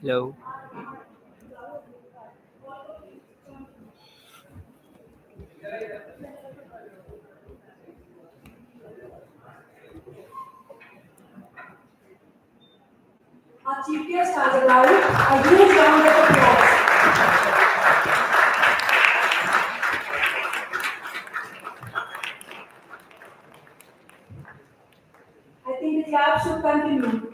Hello. Our chief guest has arrived. A huge round of applause. I think the clap should continue.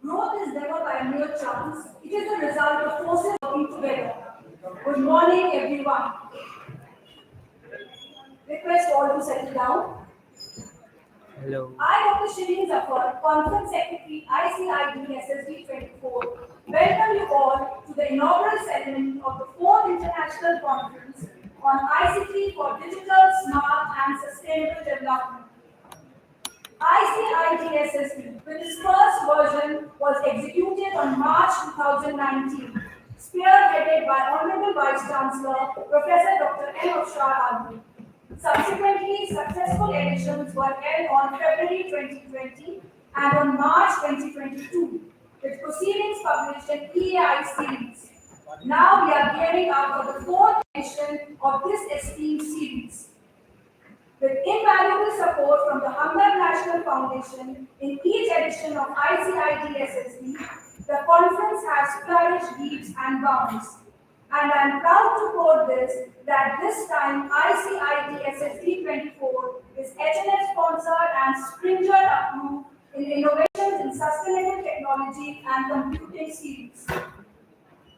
Growth is never by mere chance. It is the result of forces working together. Good morning, everyone. Request all to settle down. Hello. I, Dr. Shireen Zafar, Conference Secretary, ICIDSSD'24, welcome you all to the inaugural ceremony of the 4th International Conference on ICT for Digital, Smart and Sustainable Development. ICIDSSD, with its first version, was executed on March 2019, spearheaded by Honorable Vice Chancellor Professor Dr. M. Ali. Subsequently, successful editions were held on February 2020 and on March 2022, with proceedings published in EAI series. Now we are gearing up for the 4th edition of this esteemed series. With invaluable support from the Hamdard National Foundation in each edition of ICIDSSD, the conference has flourished leaps and bounds. And I am proud to quote this that this time ICIDSSD'24 is HNF sponsored and stringent approved in Innovations in Sustainable Technology and Computing series.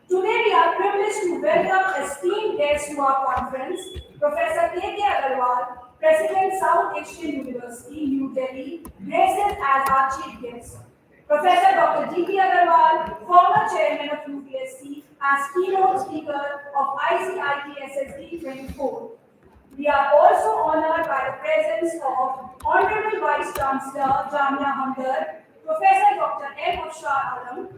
Today we are privileged to welcome esteemed guests to our conference, Professor K. Agarwal, President South Asian University, New Delhi, graces as our chief guest. Professor Dr. D.P. Agarwal, former chairman of UPSC, as keynote speaker of ICIDSSD'24. We are also honored by the presence of Honorable Vice Chancellor Jamia Hamdard, Professor Dr. M. Alam,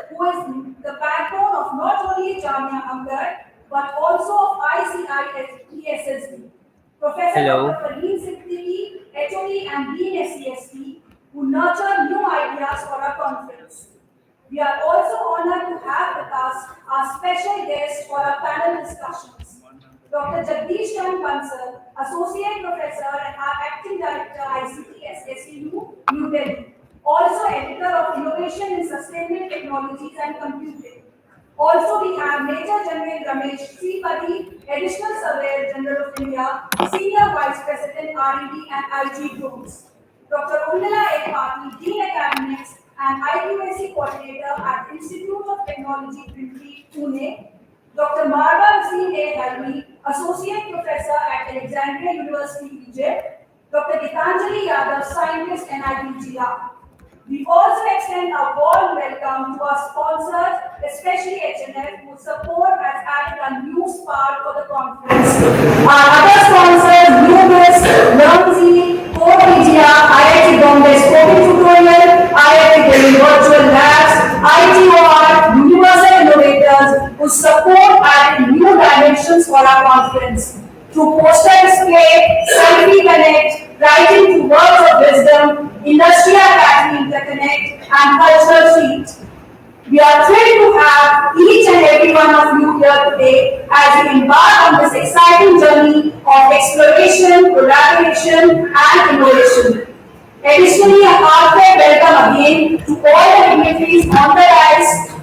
who is the backbone of not only Jamia Hamdard but also of ICISSD. Professor Hello. Dr. Fareed Siddiqui, HOD and Dean SCST, who nurture new ideas for our conference. We are also honored to have with us our special guest for our panel discussions. Dr. Jagdish Chandra Bansal, Associate Professor and Acting Director ICT SSU, New Delhi. Also Editor of Innovation in Sustainable Technologies and Computing. Also we have Major General Ramesh Sripati, Additional Surveyor General of India, Senior Vice President R&D and IG Drones. Dr. Undala A. Pati, Dean Academics and IQAC Coordinator at Institute of Technology, Pune. Dr. Marwa Hussain A. Halmi, Associate Professor at Alexandria University, Egypt. Dr. Gitanjali Yadav, Scientist, NIT Jila. We also extend a warm welcome to our sponsors, especially HNF, whose support has added a new spark for the conference. Our other sponsors, Nubis, LearnZ, Code Media, IIT Bombay Spoken Tutorial, IIT Delhi Virtual Labs, ITOR, Universal Innovators, whose support added new dimensions for our conference. Through poster display, selfie connect, writing to words of wisdom, industry academy interconnect, and cultural sheet. We are thrilled to have each and every one of you here today as we embark on this exciting journey of exploration, collaboration, and innovation. Additionally, a heartfelt welcome again to all the dignitaries on the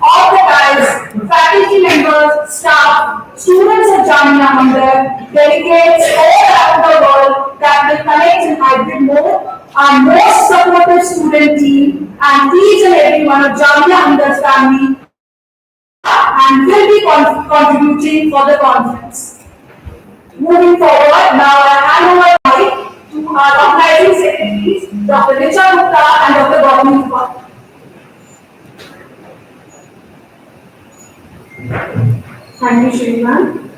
off the dais, faculty members, staff, students of Jamia Hamdard, delegates all around the world that will connect in hybrid mode, our most supportive student team, and each and every one of Jamia Hamdard's family and will be contributing for the conference. Moving forward, now I hand over the mic to our organizing secretaries, Dr. Richa Gupta and Dr. Gautami Kumar. Thank you, Shriman.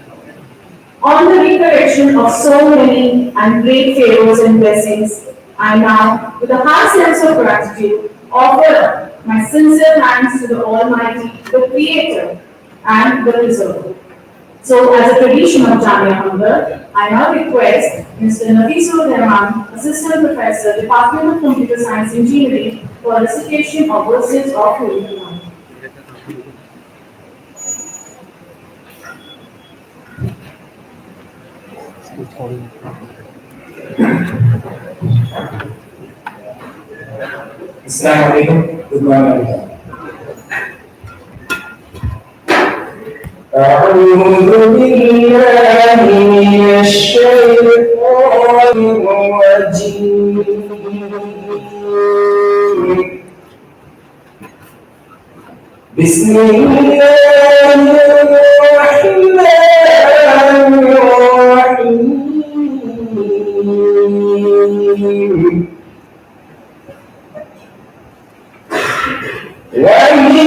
On the recollection of so many and great favors and blessings, I now, with a high sense of gratitude, offer up my sincere thanks to the Almighty, the Creator, and the Preserver. So, as a tradition of Jamia Hamdard, I now request Mr. Nafisul Rahman, Assistant Professor, Department of Computer Science Engineering, for recitation of verses of Holy Quran. Assalamu alaikum. Good morning, everyone. أعوذ بالله من الشيطان الرجيم بسم الله الرحمن الرحيم ومن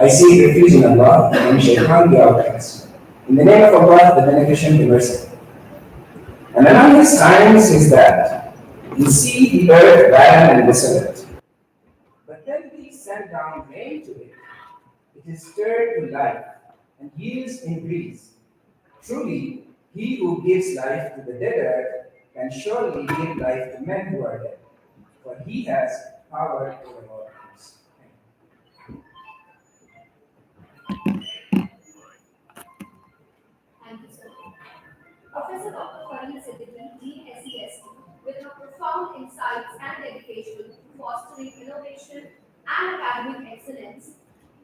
I seek refuge in Allah and shaitan the outcast. In the name of Allah, the Beneficent, the Merciful. And among these times is that you see the earth barren and desolate. But then we send down rain to it. It is stirred to life and yields increase. Truly, he who gives life to the dead earth can surely give life to men who are dead. For he has power over all things. Thank you, sir. Professor Dr. Felicitations, Dean SESD, with her profound insights and dedication to fostering innovation and academic excellence,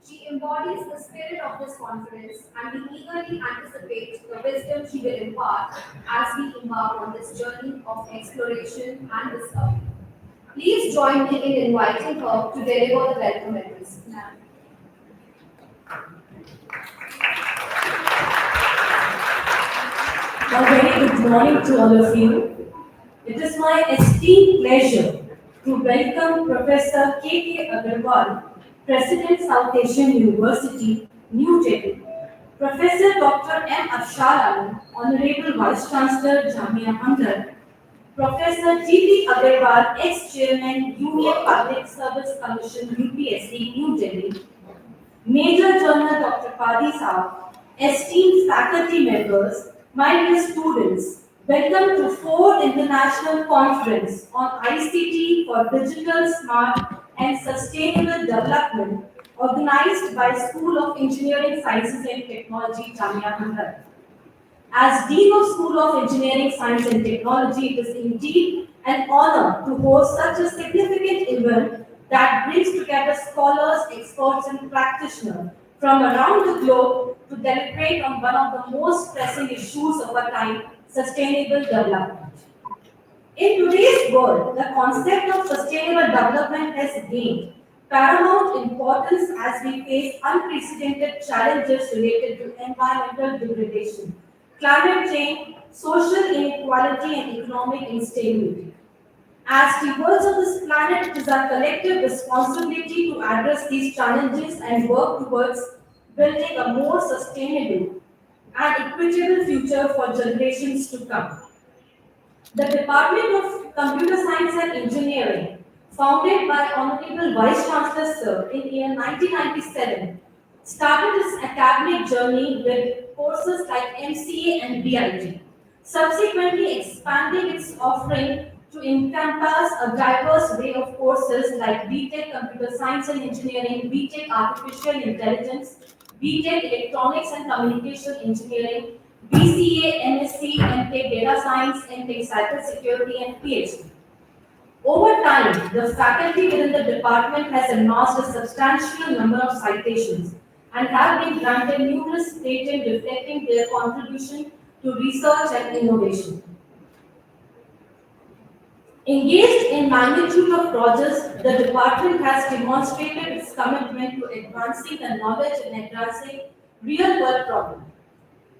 she embodies the spirit of this conference and we eagerly anticipate the wisdom she will impart as we embark on this journey of exploration and discovery. Please join me in inviting her to deliver the welcome address. Ma'am. A very good morning to all of you. It is my esteemed pleasure to welcome Professor K.K. Agarwal, President, South Asian University, New Delhi, Professor Dr. M. Afshar Alam, Honorable Vice Chancellor, Jamia Hamdard, Professor G.P. Agarwal, Ex-Chairman, Union Public Service Commission, UPSC, New Delhi, Major General Dr. Padi Saab, esteemed faculty members, my dear students, welcome to 4th International Conference on ICT for Digital, Smart and Sustainable Development, organized by School of Engineering, Sciences and Technology, Jamia Hamdard. As Dean of School of Engineering, Science and Technology, it is indeed an honor to host such a significant event that brings together scholars, experts, and practitioners from around the globe to deliberate on one of the most pressing issues of our time, sustainable development. In today's world, the concept of sustainable development has gained paramount importance as we face unprecedented challenges related to environmental degradation, climate change, social inequality, and economic instability. As stewards of this planet, it is our collective responsibility to address these challenges and work towards building a more sustainable and equitable future for generations to come. The Department of Computer Science and Engineering, founded by Honorable Vice Chancellor Sir in year 1997, started its academic journey with courses like MCA and BIT, subsequently expanding its offering to encompass a diverse array of courses like BTech Computer Science and Engineering, BTech Artificial Intelligence, BTech Electronics and Communication Engineering, BCA, MSc, MTech Data Science, MTech Cybersecurity, and PhD. Over time, the faculty within the department has amassed a substantial number of citations and have been granted numerous patents reflecting their contribution to research and innovation. Engaged in magnitude of projects, the department has demonstrated its commitment to advancing the knowledge and addressing real-world problems.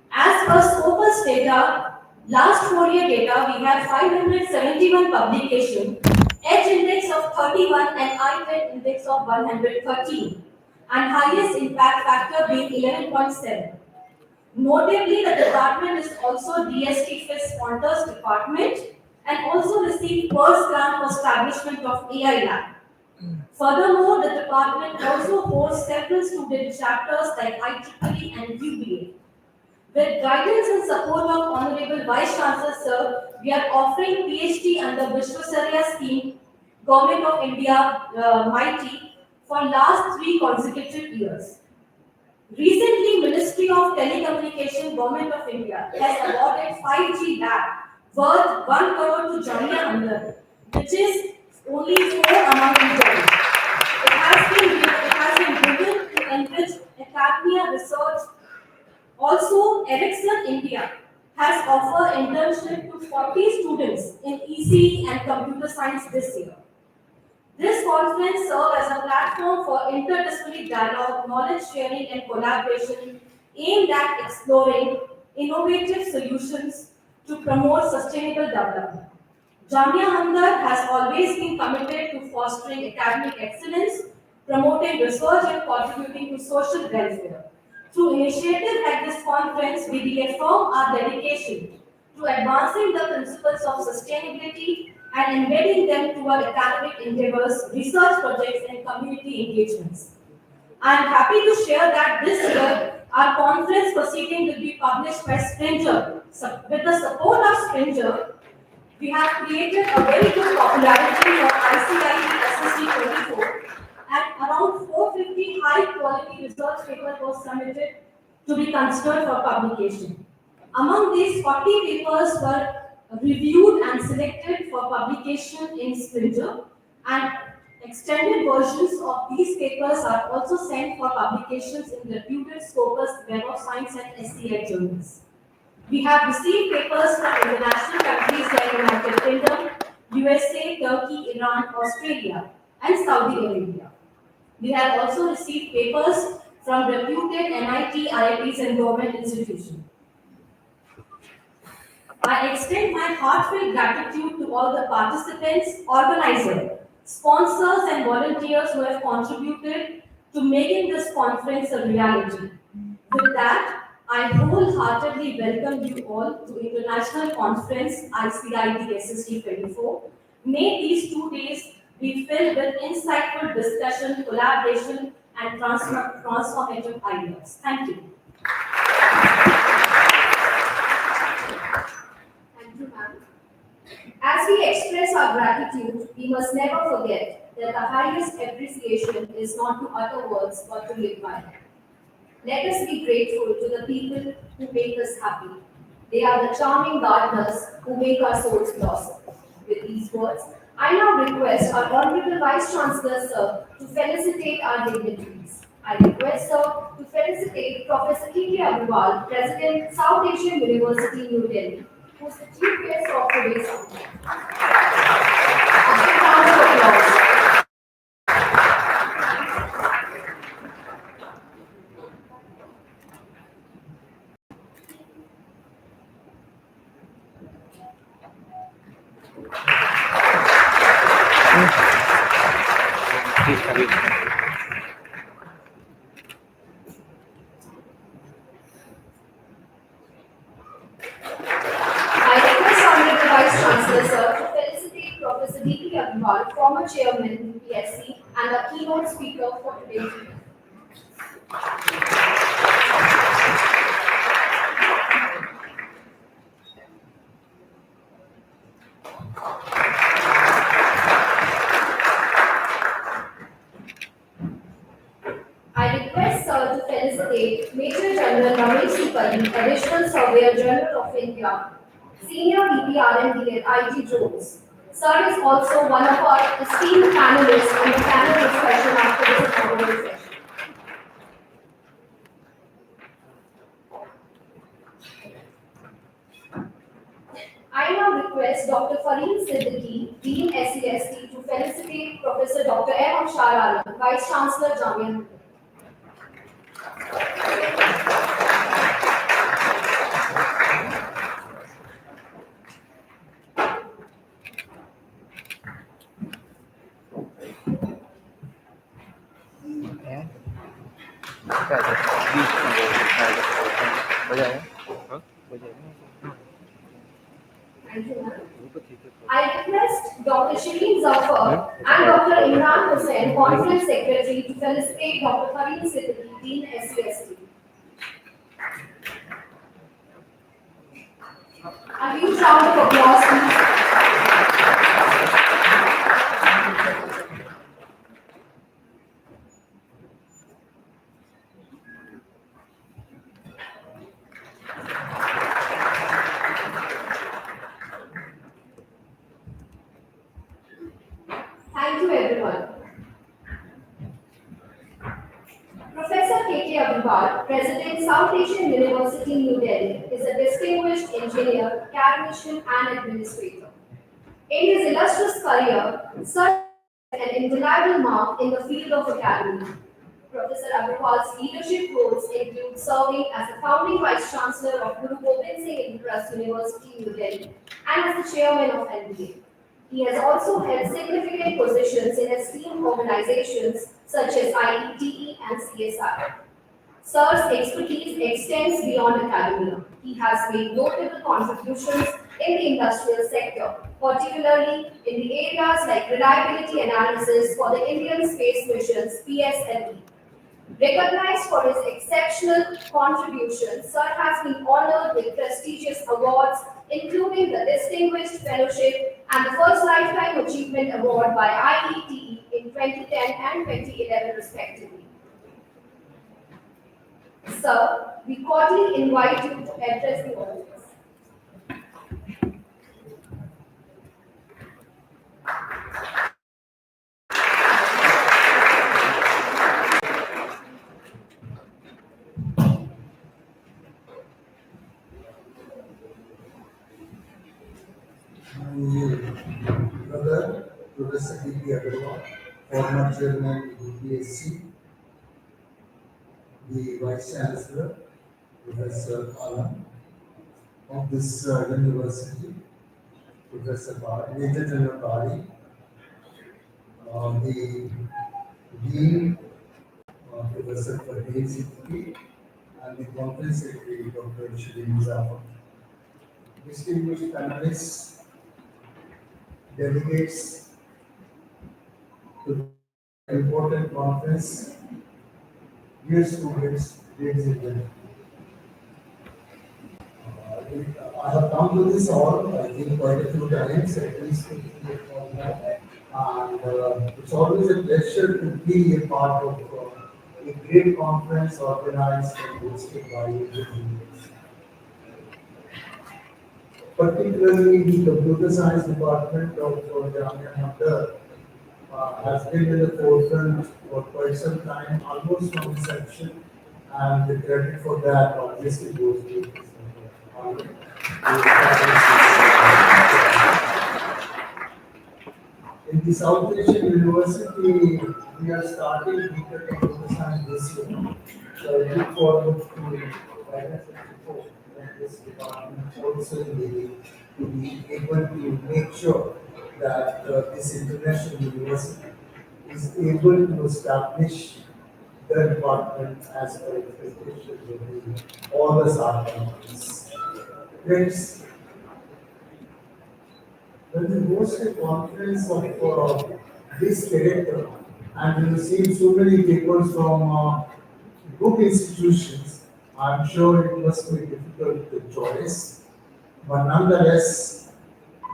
As per Scopus data, last 4-year data, we have 571 publications, Edge index of 31 and iTrend index of 113, and highest impact factor being 11.7. Notably, the department is also DST FIS Honors Department and also received first grant for establishment of AI Lab. Furthermore, the department also holds several student chapters like IEEE and UBA. With guidance and support of Honorable Vice Chancellor Sir, we are offering PhD under Vishwasarya scheme, Government of India MIT, for last 3 consecutive years. Recently, Ministry of Telecommunication, Government of India has awarded 5G lab worth 1 crore to Jamia Hamdard, which is only 4 among Indians. It has been given to enrich academia research. Also, Ericsson India has offered internship to 40 students in ECE and computer science this year. This conference serves as a platform for interdisciplinary dialogue, knowledge sharing, and collaboration aimed at exploring innovative solutions to promote sustainable development. Jamia Hamdard has always been committed to fostering academic excellence, promoting research, and contributing to social welfare. Through initiatives like this conference, we reaffirm our dedication to advancing the principles of sustainability and embedding them to our academic endeavors, research projects, and community engagements. I am happy to share that this year our conference proceeding will be published by Springer. So, with the support of Springer, we have created a very good popularity for ICIDSSD'24 and around 450 high-quality research papers were submitted to be considered for publication. Among these, 40 papers were reviewed and selected for publication in Springer, and extended versions of these papers are also sent for publications in reputed Scopus, Web of Science, and SCI journals. We have received papers from international countries like United Kingdom, USA, Turkey, Iran, Australia, and Saudi Arabia. We have also received papers from reputed MIT, IITs, and government institutions. I extend my heartfelt gratitude to all the participants, organizers, sponsors, and volunteers who have contributed to making this conference a reality. With that, I wholeheartedly welcome you all to International Conference ICIDSSD'24. May these 2 days be filled with insightful discussion, collaboration, and transformative ideas. Thank you. Thank you, ma'am. As we express our gratitude, we must never forget that the highest appreciation is not to utter words but to live by them. Let us be grateful to the people who make us happy. They are the charming gardeners who make our souls blossom. With these words, I now request our Honorable Vice Chancellor Sir to felicitate our dignitaries. I request Sir to felicitate Professor K.K. Agarwal, President, South Asian University, New Delhi, who is the chief guest of today's event. A big round of applause. I request Honorable Vice Chancellor Sir to felicitate Professor D.P. Agarwal, former Chairman UPSC and a keynote speaker for today's event. I request Sir to felicitate Major General Ramesh Sukali, Additional Surveyor General of India, Senior DPRMD at IT Drones. Sir is also one of our esteemed panelists on the panel discussion after this inaugural session. I now request Dr. Fareed Siddiqui, Dean SCST, to felicitate Professor Dr. M. Amshar Alam, Vice Chancellor Jamia. I request Dr. Shireen Zafar and Dr. Imran Hussain, Conference Secretary, to felicitate Dr. Fareed Siddiqui, Dean SCST. A huge round of applause, please. Thank you, everyone. Professor K.K. Agarwal, President, South Asian University, New Delhi, is a distinguished engineer, academician, and administrator. In his illustrious career, Sir left an indelible mark in the field of academy. Professor Agarwal's leadership roles include serving as the founding Vice Chancellor of Guru Gobind Singh Trust University, New Delhi, and as the Chairman of NBA. He has also held significant positions in esteemed organizations such as IETE and CSI. Sir's expertise extends beyond academia. He has made notable contributions in the industrial sector, particularly in the areas like reliability analysis for the Indian Space Missions (PSLV). Recognized for his exceptional contributions, Sir has been honored with prestigious awards, including the Distinguished Fellowship and the First Lifetime Achievement Award by IETE in 2010 and 2011, respectively. Sir, we cordially invite you to address the audience. Brother, Professor D.P. Agarwal, former Chairman UPSC, the Vice Chancellor, Professor Alam of this university, Professor Bari, Major General Bari, the Dean, Professor Fareed Siddiqui, and the Conference Secretary, Dr. Shireen Zafar. Distinguished panelists, delegates to the important conference, dear students, ladies and gentlemen. I have come to this hall, I think, quite a few times, at least 50 or more. And it's always a pleasure to be a part of a great conference organized and hosted by Indian university. Particularly the computer science department of Jamia Hamdard has been in the forefront for quite some time, almost from inception, and the credit for that obviously goes to in the South Asian University, we are starting BTech Computer Science this year. So I look forward to this department also to be able to make sure that this international university is able to establish the department as per expectations of all the SAR companies. Friends, when we host a conference of this character, and we receive so many papers from good institutions, I'm sure it must be difficult choice. But nonetheless,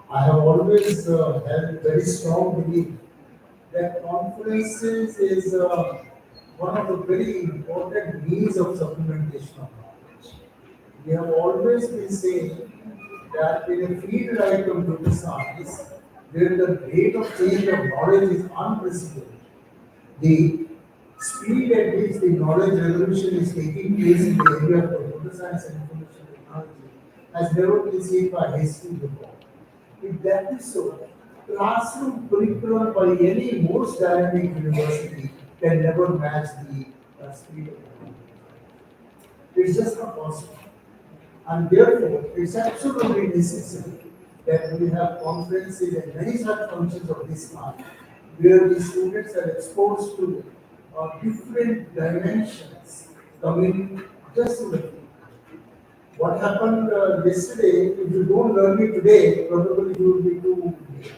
I have always held very strong belief that conferences is one of the very important means of supplementation of knowledge. We have always been saying that in a field like computer science, where the rate of change of knowledge is unprecedented, the speed at which the knowledge revolution is taking place in the area of computer science and information technology has never been seen by history before. If that is so, classroom curriculum by any most dynamic university can never match the speed of knowledge. It's just not possible. And therefore, it's absolutely necessary that we have conferences and many such functions of this kind, where the students are exposed to different dimensions coming just in the field. What happened yesterday, if you don't learn it today, probably you will be too late.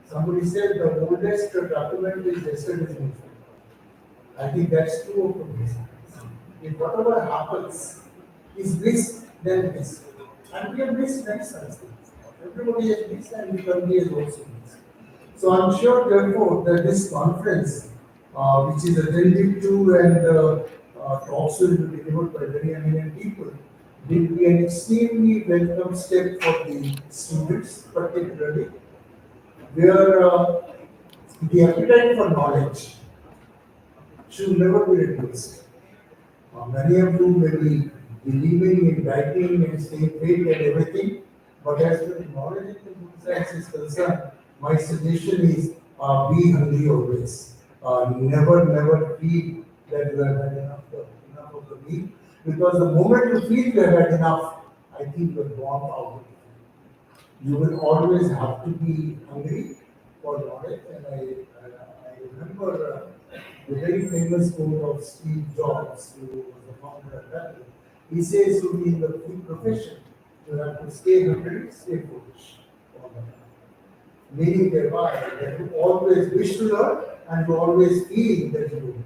Somebody said the oldest document is yesterday's newspaper. I think that's true of computer science. If whatever happens is missed, then missed. And we have missed many such things. Everybody has missed and the country has also missed. So I'm sure, therefore, that this conference, which is attended to and talks will be delivered by very eminent people, will be an extremely welcome step for the students, particularly, where the appetite for knowledge should never be reduced. Many of you may be believing in writing and staying fit and everything, but as far as knowledge in computer science is concerned, my suggestion is be hungry always. Never feel that you have had enough of the meal, because the moment you feel you have had enough, I think you are gone out. You will always have to be hungry for knowledge, and I remember the very famous quote of Steve Jobs, who was the founder of Apple. He says to be in the food profession, you have to stay hungry, stay foolish. Meaning thereby that you always wish to learn and you always feel that you will.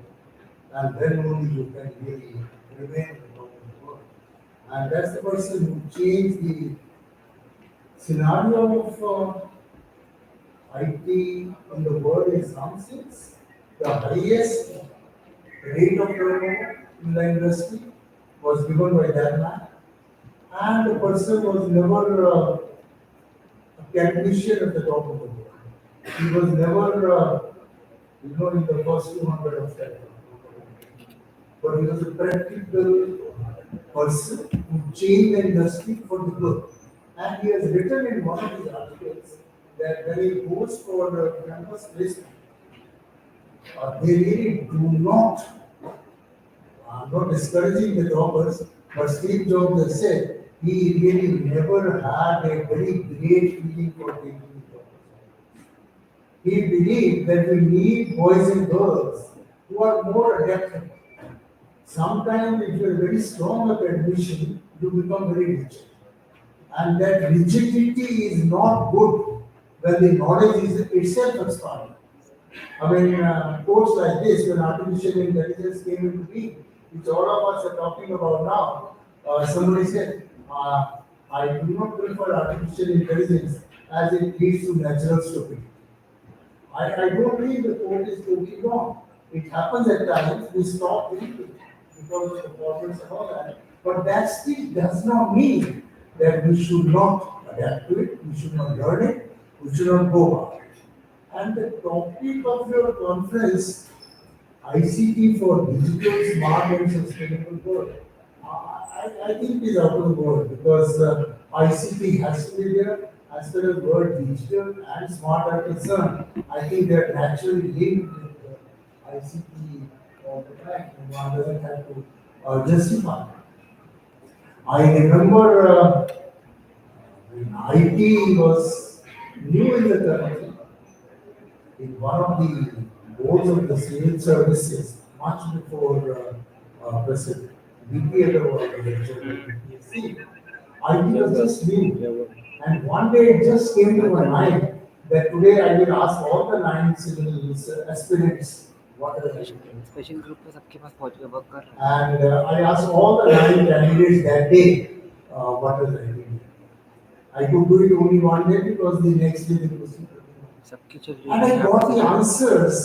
And then only you can really remain in the world. And that's the person who changed the scenario of IT in the world in some sense. The highest rate of turnover in the industry was given by that man. And the person was never a technician at the top of the world. He was never, in the first 200 of that. But he was a practical person who changed the industry for the good. And he has written in one of his articles that when he goes for the campus placement, they really do not, I'm not discouraging the toppers, but Steve Jobs has said he really never had a very great feeling for taking the toppers. He believed that we need boys and girls who are more adaptable. Sometimes if you are very strong academician, you become very rigid. And that rigidity is not good when the knowledge is itself expanding. I mean, course like this, when artificial intelligence came into being, which all of us are talking about now, somebody said, I do not prefer artificial intelligence as it leads to natural stupidity. I don't believe the quote is totally wrong. It happens at times, we stop thinking because of the problems and all that. But that still does not mean that we should not adapt to it, we should not learn it, we should not go about it. And the topic of your conference, ICT for digital, smart and sustainable world, I think is out of the world because ICT has to be there. As far as word digital and smart are concerned, I think they are naturally linked with ICT all the time, and one doesn't have to justify. I remember when IT was new in the country, in one of the boards of the civil services much before President BP Agarwal was lecturer. See, IT was just new. And one day it just came to my mind that today I will ask all the nine civil aspirants what are they doing. Special group पे सबके पास पहुंच गया work कर रहा है And I asked all the nine candidates that day what are they doing. I could do it only one day because the next day there was सबकी चल रही and I है got the answers,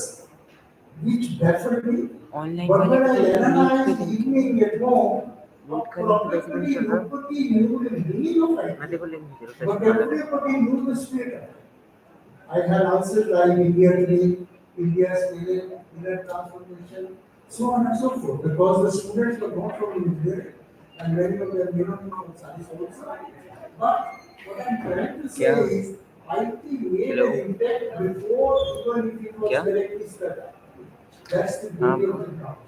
which definitely, online but वाले when को I तो meet पे analyzed link evening at home, meet का link वैसे भी नहीं चल रहा nobody knew the meaning of मैं it. देखो लिंक भेज रहा But हूँ सेशन वाला everybody knew the spirit. I had answered like India today, India's inner transformation, so on and so forth, because the students were not from India and many of them may not know science also. But what I'm trying to say क्या is, IT made hello an impact before even if it was क्या correctly studied. That's the हाँ beauty of technology.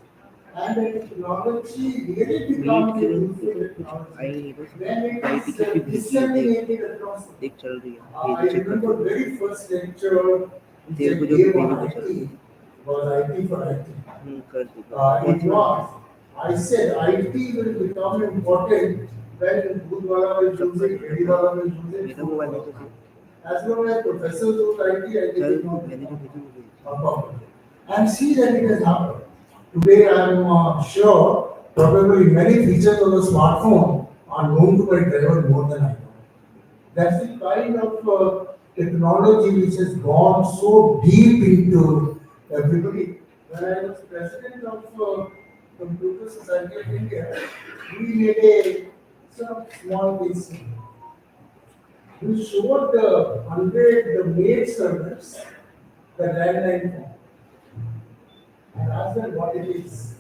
And the technology really meet becomes के a link पे useful तो कुछ आई technology नहीं बस when it I is ticket भी भेजी है देख disseminated across the देख चल रही है I भेजी चेक कर remember दो very first lecture which तेरे I को जो gave भेजी on वो चल रही IT was IT for IT. कर दी कौन It सी वाली was, I said IT will become important when Budwala will use सबका it, देखो Redwala will use it, मेरा मोबाइल में तो food. As long as professors use IT, I think चल it will मैंने जो become भेजी वो भेजी a problem. And see that it has happened. Today I am sure probably many features of the smartphone are known to my driver more than I know. That's the kind of technology which has gone so deep into everybody. When I was president of Computer Society of India, we made a sort of small piece. We showed the 100 the maid servants the landline phone and asked them what it is.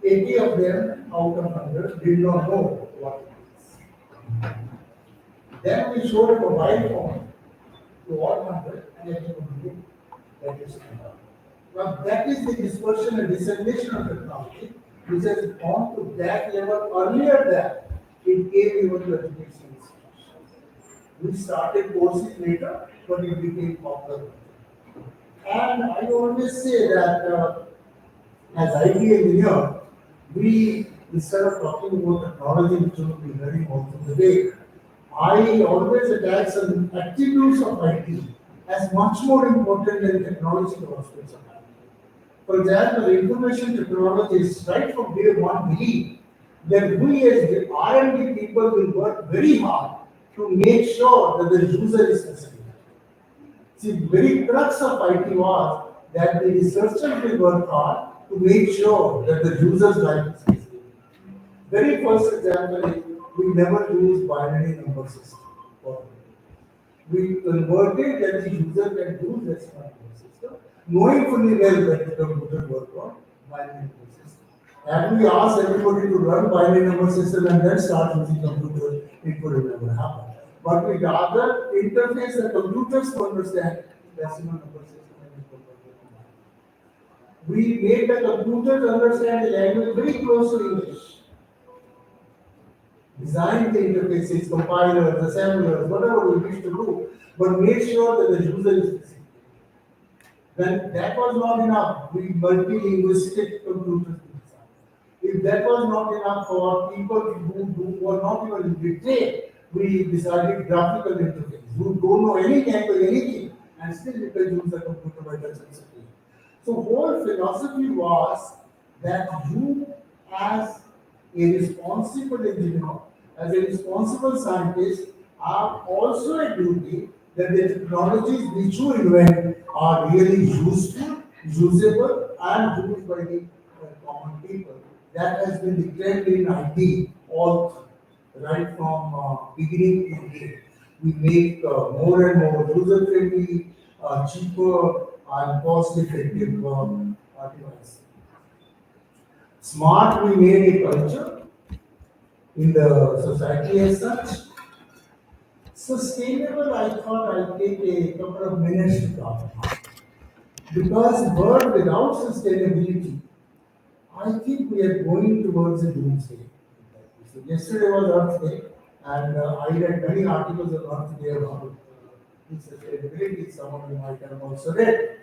80 of them out of 100 did not know what it is. Then we showed a mobile phone to all 100 and everyone knew that is enough. Now that is the dispersion and dissemination of technology which has gone to that level earlier that it came even to education institutions. We started courses later, but it became popular. And I always say that as IT engineer, we instead of talking about technology, which will be very most of the day, I always attach some attributes of IT as much more important than technological aspects of IT. For example, information technologists right from day one believe that we as the R&D people will work very hard to make sure that the user is specific. See, the very crux of IT was that the researchers will work hard to make sure that the user's life is specific. Very first example is we never use binary number system. We converted that the user can use decimal number system, knowing fully well that the computer work on binary number system. And we ask everybody to run binary number system and then start using computer, it would have never happened. But we rather interface the computers to understand decimal number system and it will work on binary. We made the computers understand the language very close to English. Design the interfaces, compilers, assemblers, whatever we wish to do, but make sure that the user is specific. When that was not enough, we multilinguistic computers to design. If that was not enough for people who were not even literate, we decided graphical interface, who don't know any language, anything, and still you can use the computer by touch and screen. So whole philosophy was that you as a responsible engineer, as a responsible scientist, have also a duty that the technologies which you invent are really useful, usable, and used by the common people. That has been declared in IT all through, right from beginning to end. We make more and more user-friendly, cheaper, and cost-effective devices. Smart, we made a culture in the society as such. Sustainable, I thought I'd take a couple of minutes to talk about. Because world without sustainability, I think we are going towards a doomsday. So yesterday was Earth Day, and I read many articles on Earth Day about in sustainability, some of you might have also read.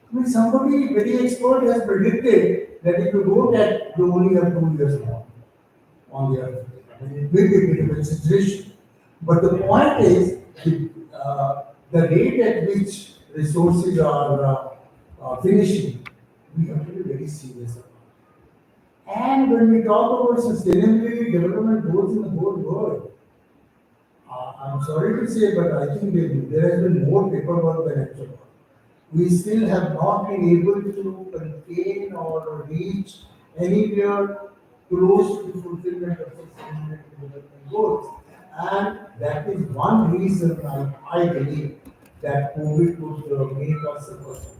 I mean, somebody very expert has predicted that if you don't act, you only have 2 years more on the earth. I mean, it may be a bit of exaggeration. But the point is, the rate at which resources are finishing, we have to be very serious about. And when we talk about sustainability development goals in the whole world, I'm sorry to say, but I think there has been more paperwork than actual work. We still have not been able to contain or reach anywhere close to the fulfillment of sustainability development goals. And that is one reason I believe that COVID would make us a person.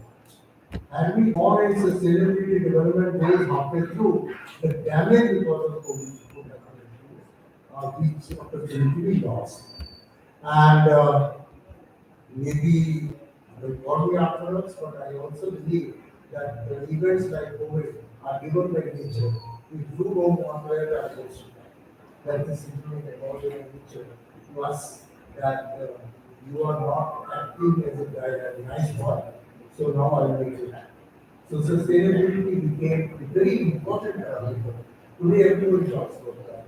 Had we gone in sustainability development goals halfway through, the damage because of COVID would have been reached, which opportunity we lost. And maybe will call me afterwards, but I also believe that the events like COVID are given by nature. We do go on where the approach. That is simply about your nature. Plus, that you are not acting as a nice boy. So now I will make you happy. So sustainability became a very important parameter. Today everybody talks about that.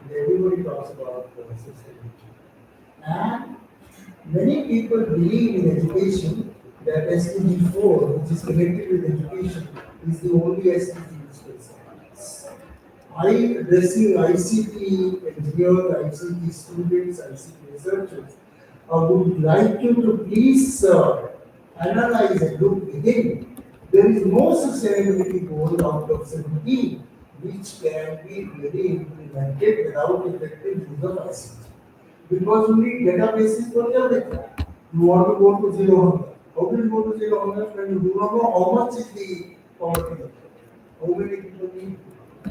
Today everybody talks about sustainability. And many people believe in education that SDG 4, which is connected with education, is the only SDG which is science. I addressing ICT engineers, ICT students, ICT researchers, I would like you to please analyze and look within. There is no sustainability goal out of 17 which can be really implemented without effective use of ICT. Because you need databases for everything. You want to go to zero hunger. How do you go to zero hunger when you do not know how much is the poverty level? How many people need?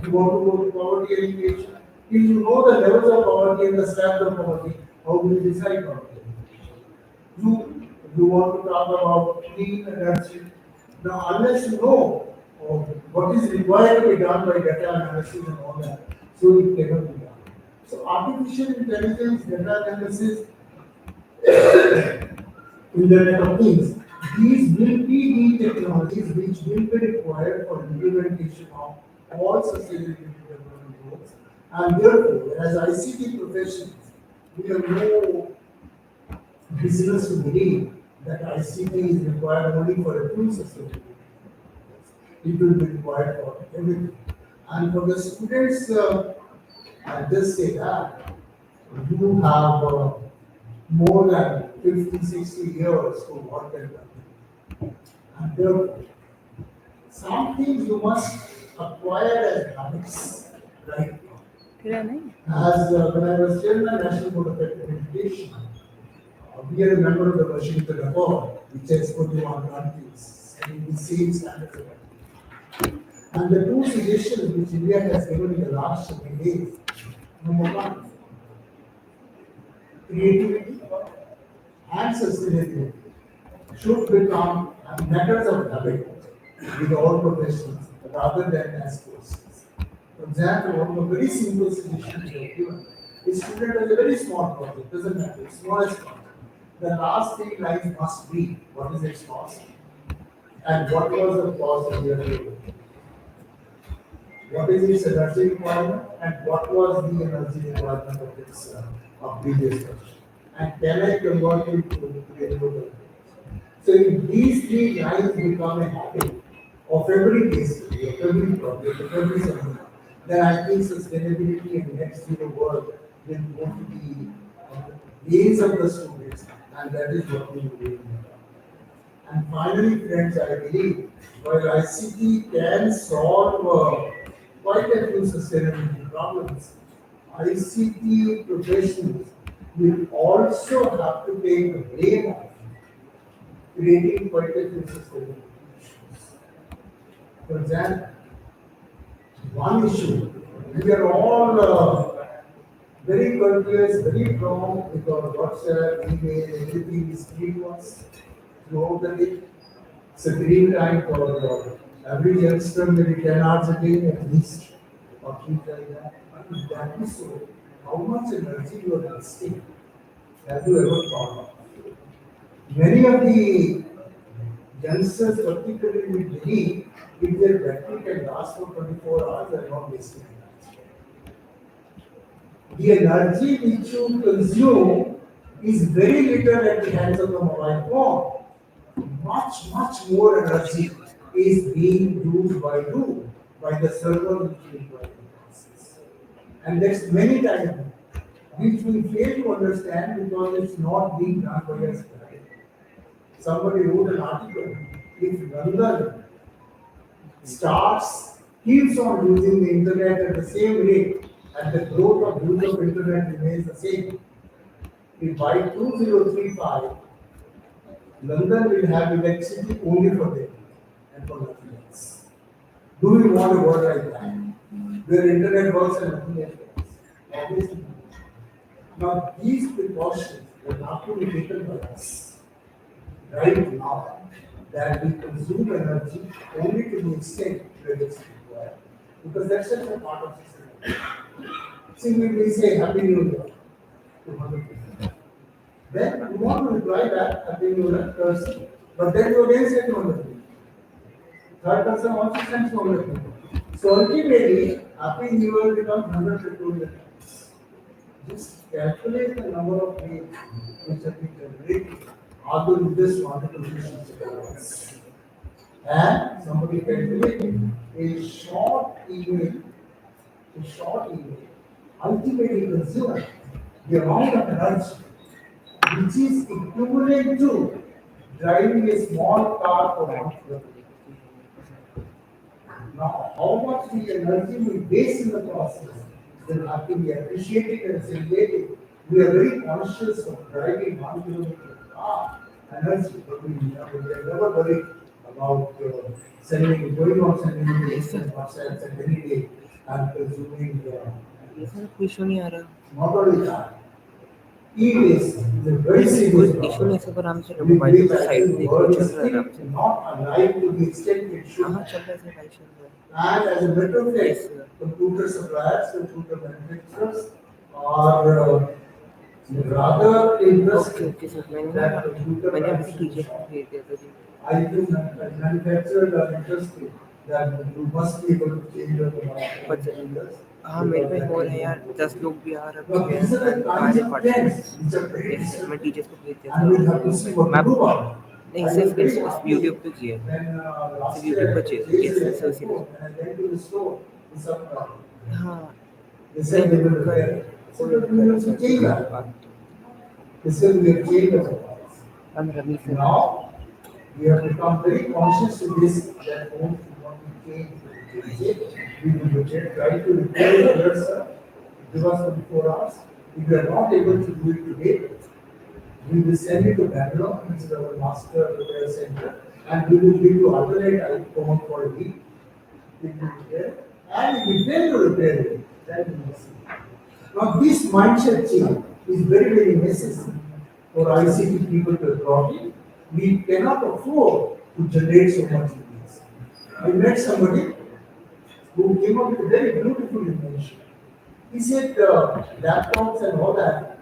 You want to go to poverty alleviation. If you know the levels of poverty and the standard of poverty, how will you decide poverty alleviation? You want to talk about clean energy. Now, unless you know what is required to be done by data analysis and all that, so it cannot be done. So artificial intelligence, data analysis, Internet of Things, these will be the technologies which will be required for implementation of all sustainability development goals. And therefore, as ICT professionals, we have no business to believe that ICT is required only for a few sustainability goals. It will be required for everything. And for the students, I just say that you have more than 50, 60 years to work and learn. And therefore, some things you must acquire as habits, right? As when I was chairman of National Board of Education, we are a member of the Washington Accord, which has 41 countries, having the same standards of education. And the two suggestions which India has given in the last 7 days, number one, creativity and sustainability should become matters of habit with all professionals rather than as courses. For example, one of the very simple suggestions we have given is student has a very small project, doesn't matter, smallest project. The last 3 lines must be what is its cost and what was the cost of the other. What is its energy requirement and what was the energy requirement of its previous version? And can I convert it to renewable? So if these 3 lines become a habit of every case study, of every project, of every seminar, then I think sustainability in the next zero world will go to the gains of the students, and that is what we will do. And finally, friends, I believe while ICT can solve quite a few sustainability problems, ICT professionals will also have to take the blame of creating quite a few sustainability issues. For example, one issue, we are all very courteous, very prompt because WhatsApp, email, everything is free to us throughout the day. It's a green time for every youngster, maybe 10 hours a day at least, or things like that. If that is so, how much energy you are wasting Have you ever thought of? Many of the youngsters, particularly in Delhi, if their battery can last for 24 hours, they are not wasting energy. The energy which you consume is very little at the hands of the mobile phone. Much more energy is being used by you, by the server which you employ in the process. And that's many times which we fail to understand because it's not being done by us. Somebody wrote an article. If London starts, keeps on using the internet at the same rate, and the growth of use of internet remains the same, if by 2035, London will have electricity only for them and for nothing else. Do we want a world like that? Where internet works and nothing else works? Obviously. Now, these precautions will have to be taken by us right now that we consume energy only to the extent where it's required. Because that's just a part of system. See, we say Happy New Year to 100 people. Then you want to reply back Happy New Year person, but then you again say to 100 people. Third person also sends to 100 people. So ultimately, Happy New Year becomes 100 people. Just calculate the number of days which have been generated, although you just wanted to do something. And somebody calculated a short email ultimately consumes the amount of energy which is equivalent to driving a small car for 1 kilometer. Now, how much the energy we waste in the process will have to be appreciated and celebrated. We are very conscious of driving 1 kilometer car energy, but we are never worried about going on sending instant WhatsApps and any day and consuming ये sir कोई issue नहीं आ रहा not only that. E-waste is a very serious कोई problem. Issue नहीं सब आराम से We mobile believe पे that साइड the देखो world चल is रहा है आराम से still not alive to the extent it should. हाँ चल रहा है सर भाई चल रहा है And as a matter of Yes, fact, sir. computer suppliers, computer manufacturers are rather okay interested okay sir मैंने that computer मैंने अभी टीचर को manufacturers भेज दिया था जी I think manufacturers are interested that you must be able to change your but computers. हाँ मेरे पे हो रहा है यार 10 लोग भी आ रखे Now, these are हैं the आ kinds रहे of participants trends which are very yes sir मैं disturbing. टीचर्स को भेज दिया And we'll have to see था what मैं to do about it. नहीं I was सिर्फ very सिर्फ happy यूट्यूब पे किया है when last सिर्फ year यूट्यूब I पर purchased yes an sir iPhone serious and I went to the store with some हाँ they said they will repair it. So that we have to change that. They said we have changed our policy. 15-20 से Now we have become very conscious to this that once we want to change it, we will try to repair it first, sir. Give us 24 hours. If we are not able to do it today, we will send it to Bangalore, which is our master repair center, and we will give you alternate iPhone for a week. We will repair, and if we fail to repair it, then we will see. Now, this mindset change is very necessary for ICT people to adopt it. We cannot afford to generate so much emails. I met somebody who came up with a very beautiful invention. He said laptops and all that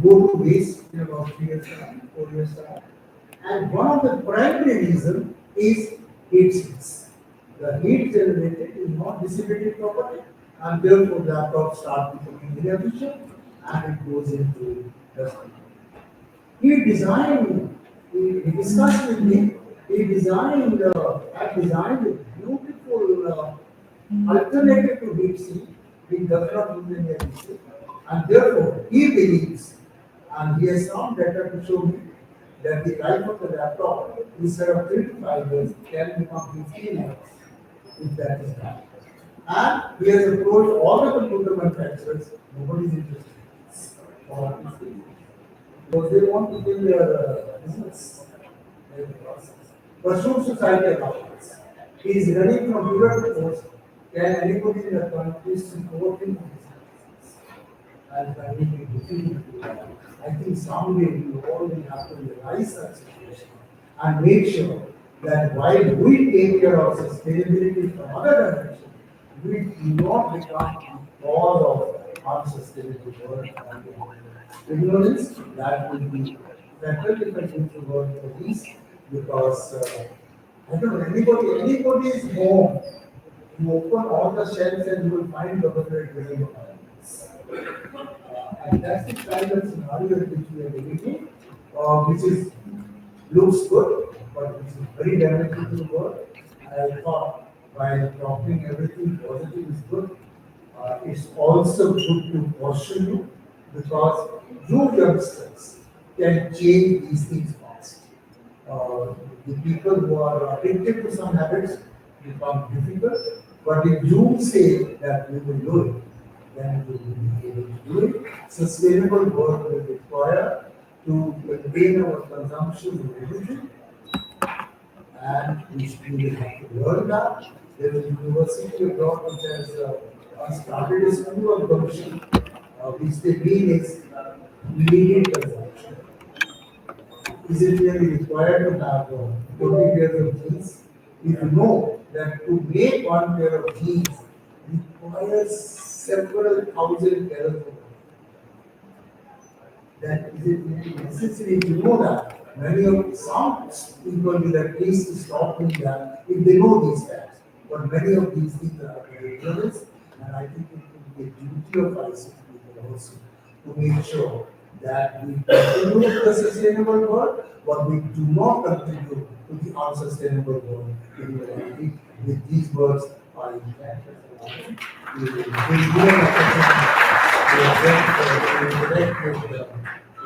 go to waste in about 3 years time, 4 years time. And one of the primary reasons is heat sinks. The heat generated is not dissipated properly, and therefore the laptop starts becoming inefficient and it goes into dustbin. He discussed with me, had designed a beautiful alternative to heat sink, which does not use any adhesive, and therefore he believes, and he has some data to show me, that the life of the laptop instead of 3 to 5 years can become 15 years if that is done. And he has approached all the computer manufacturers, nobody is interested or because they want to build their business. Pursue society about he is running from Europe to post. Can anybody in the country support him? And I think someday we all will have to realize that situation and make sure that while we take care of sustainability from other dimensions, we do not become cause of unsustainable world. Ignorance, that will be better if I use the word police, because I don't know, anybody's home, you open all the shelves and you will find government doing violence. And that's the kind of scenario in which we are living in, which is looks good, but which is very damaging to the world. I thought while talking everything positive is good, it's also good to caution you, because you youngsters can change these things fast. Uh, the people who are addicted to some habits become difficult, but if you say that you will do it, then you will be able to do it. Sustainable work will require to maintain our consumption of everything, and we will have to learn that. There is a university abroad which has started a school of consumption, which they mean is immediate consumption. Is it really required to have 20 pairs of jeans? If you know that to make one pair of jeans requires several thousand pairs of then is it really necessary to know that? Many of some people will at least stop doing that if they know these facts. But many of these things are very ignorant, and I think it will be a duty of ICT people also to make sure that we continue with the sustainable world, but we do not continue to the unsustainable world in reality. With these words, I we will give an opportunity to interact with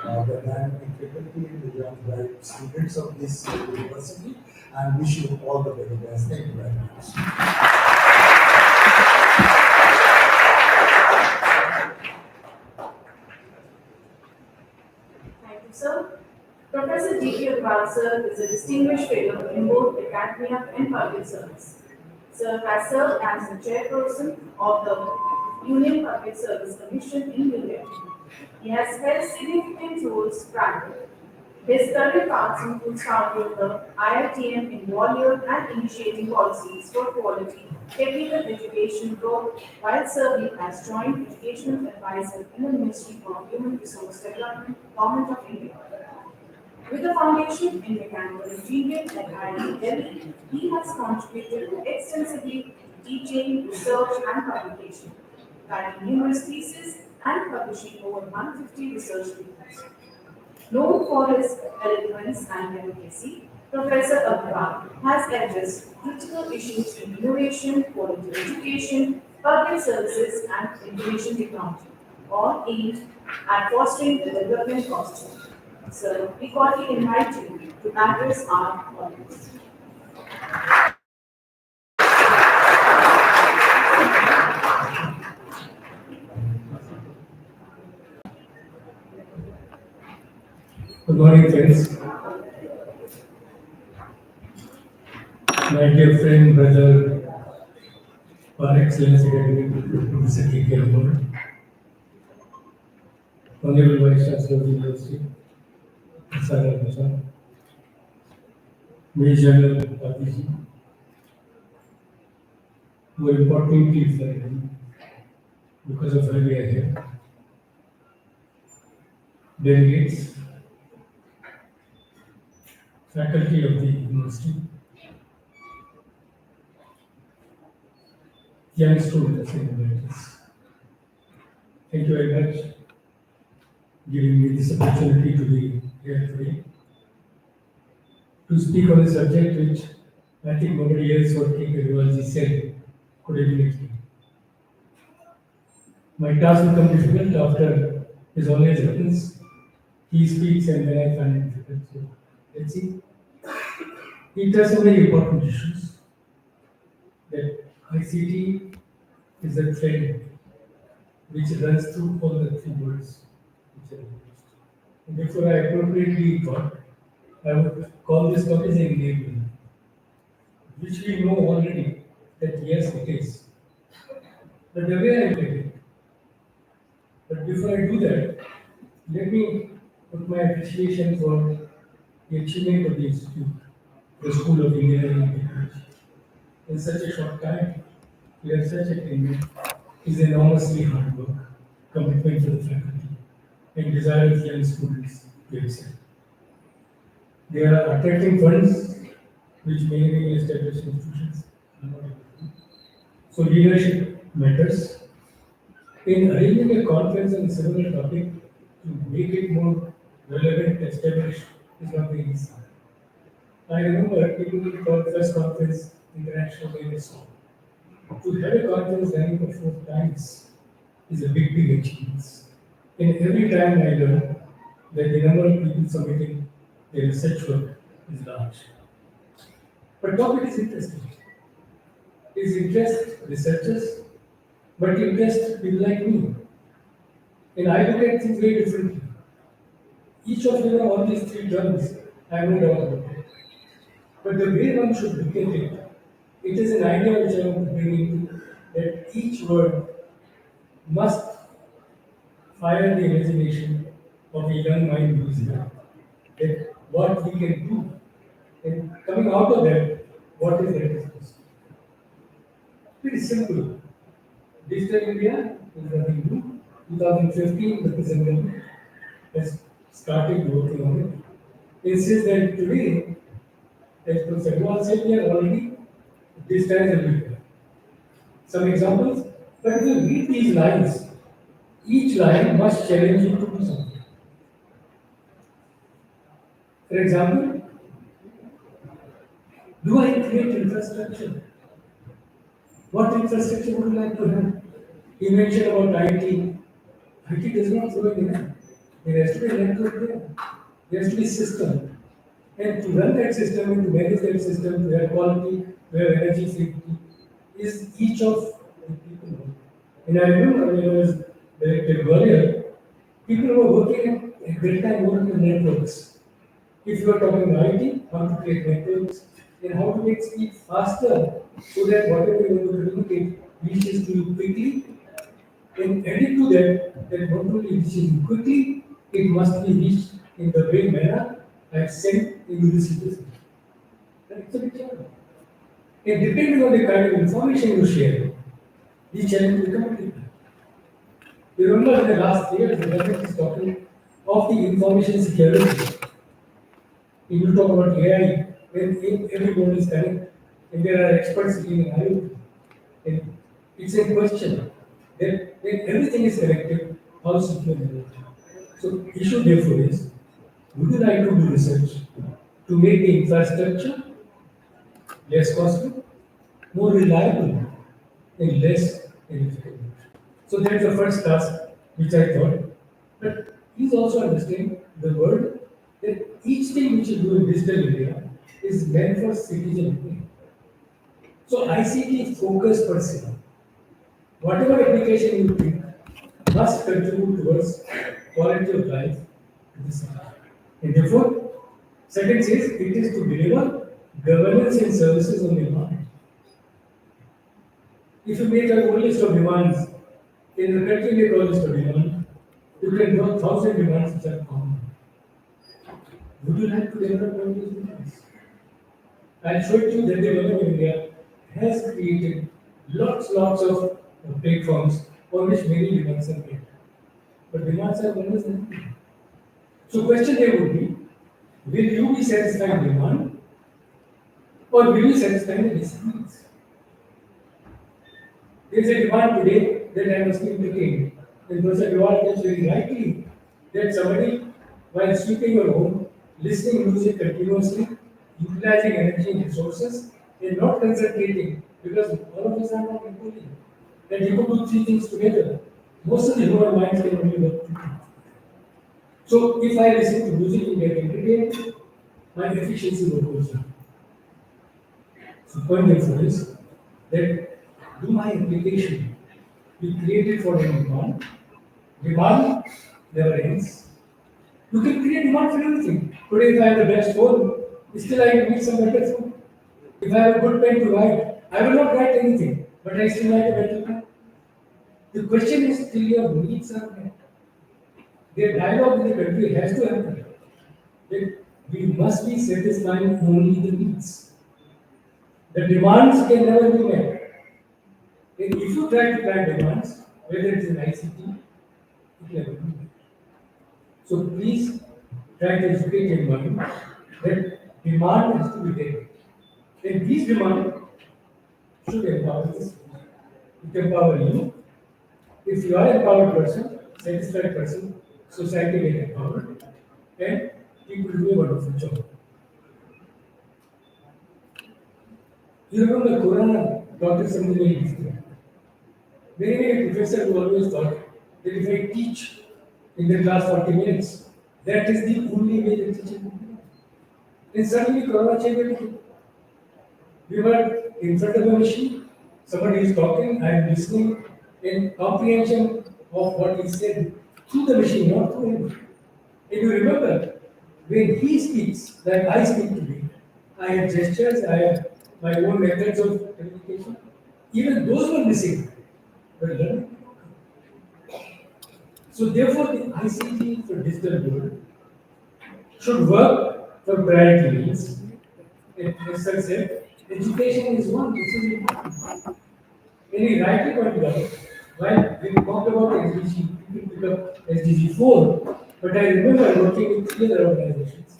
the dynamic faculty and the young bright students of this university, and wish you all the very best. Thank you very much. Thank you, sir. Professor D.P. Agarwal, sir, is a distinguished fellow in both academia and public service. Sir has served as the chairperson of the Union Public Service Commission in New Delhi. He has held significant roles prior. His career paths include founding the IITM in Bollywood and initiating policies for quality technical education growth while serving as Joint Educational Advisor in the Ministry of Human Resource Development, Government of India. With a foundation in mechanical engineering at IIT Delhi, he has contributed extensively to teaching, research, and publication, writing numerous theses and publishing over 150 research papers. Known for his eloquence and advocacy, Professor Agarwal has addressed critical issues in innovation, quality education, public services, and information technology, all aimed at fostering the development of students. So, we cordially invite you to address our audience. Good morning, friends. My dear friend, brother, Par Excellence Academic Professor K.K. Agarwal, Honorable Vice Chancellor of the University, Sir Hussain, Major General Patiji, more importantly, sir, because of where we are here, delegates, faculty of the university, young students and inviters. Thank you very much giving me this opportunity to be here today to speak on a subject which I think nobody else what K. Agarwalji said could even explain. My task will become difficult after his honors happens. He speaks and then I find it difficult. So let's see. He touched on very important issues that ICT is a trend which runs through all the three words which are used. And therefore, I appropriately thought I would call this topic as enabling, which we know already that yes, it is. But the way I look at it, but before I do that, let me put my appreciation for the achievement of the Institute, the School of Engineering and Technology. In such a short time, we have such a tenure is enormously hard work. commitment for the faculty, and desire of young students to excel. They are attracting funds which many established institutions are not able to do. So leadership matters. In arranging a conference on a similar topic to make it more relevant, established is not very easy. I remember people called first conference international awareness song. To have a conference running for 4 times is a big achievement. And every time I learn that the number of people submitting their research work is large. But topic is interesting. It interests researchers, but it interests people like me. And I look at things very differently. Each of you know all these 3 terms, I have no doubt about it. But the way one should look at it, it is an idea which I want to bring into that each word must fire the imagination of a young mind who is here. That what we can do, and coming out of that, what is that is possible. Pretty simple. Digital India is nothing new. 2015, the President has started working on it. It says that today, as Professor Agarwal said, we are already digitized everywhere. Some examples, but if you read these lines, each line must challenge you to do something. For example, do I create infrastructure? What infrastructure would you like to have? You mentioned about IT. IT does not throw it in. There has to be a network there. There has to be a system. And to run that system and to manage that system, to have quality, to have energy safety, is each of the people. And I remember when I was directed earlier, people were working at that time working on networks. If you are talking about IT, how to create networks, and how to make speed faster so that whatever you want to communicate reaches to you quickly. And added to that, that not only reaches you quickly, it must be reached in the way manner I have sent in the citizen. That's a big challenge. And depending on the kind of information you share, the challenge will come different. You remember in the last year, the government is talking of the information security. You talk about AI, when everyone is connected, and there are experts sitting in IoT, and it's a question that when everything is connected, how secure is it? So, issue therefore is, would you like to do research to make the infrastructure less costly, more reliable, and less inefficient? So that's the first task which I thought. But please also understand the word that each thing which you do in digital India is meant for citizen India. So ICT focus per se. Whatever application you pick must contribute towards quality of life in the city. And therefore, second says it is to deliver governance and services on demand. If you make a whole list of demands, in the country make a list of demands, you can draw 1,000 demands which are common. Would you like to develop one of these demands? I'll show you that the government of India has created lots of platforms for which many demands are made. But demands are always nothing. So question there would be, will you be satisfying demand or will you satisfy the basic needs? There is a demand today that I must be entertained. And Professor Agarwal tells very rightly that somebody, while sweeping your home, listening music continuously, utilizing energy and resources, and not concentrating, because all of us are not equally. That you could do 3 things together. Most of the human minds can only work 2 things. So if I listen to music and get entertained, my efficiency will go down. So point therefore is that do my application be created for a demand? Demand never ends. You can create demand for everything. Today, if I have the best phone, still I need some better phone. If I have a good pen to write, I will not write anything, but I still write a better pen. The question is till your needs are met. The dialogue in the country has to happen. That we must be satisfying only the needs. The demands can never be met. And if you try to plan demands, whether it is in ICT, never do that. So please try to educate your mind that demand has to be there. And these demand should empower us. It empower you. If you are an empowered person, satisfied person, society will empower and people do a wonderful job. You remember Corona taught us something very different. Many professors who always thought that if I teach in the class 40 minutes, that is the only way the teaching will be done. Then suddenly Corona changed everything. We were in front of a machine, somebody is talking, I am listening, in comprehension of what he said through the machine, not through him. And you remember, when he speaks, like I speak to me, I have gestures, I have my own methods of communication. Even those were missing. But learning. So therefore, the ICT for digital world should work for priority needs. As I said, education is one which is important. And he rightly pointed out, while we talked about SDG, we pick up SDG 4, but I remember working with three other organizations.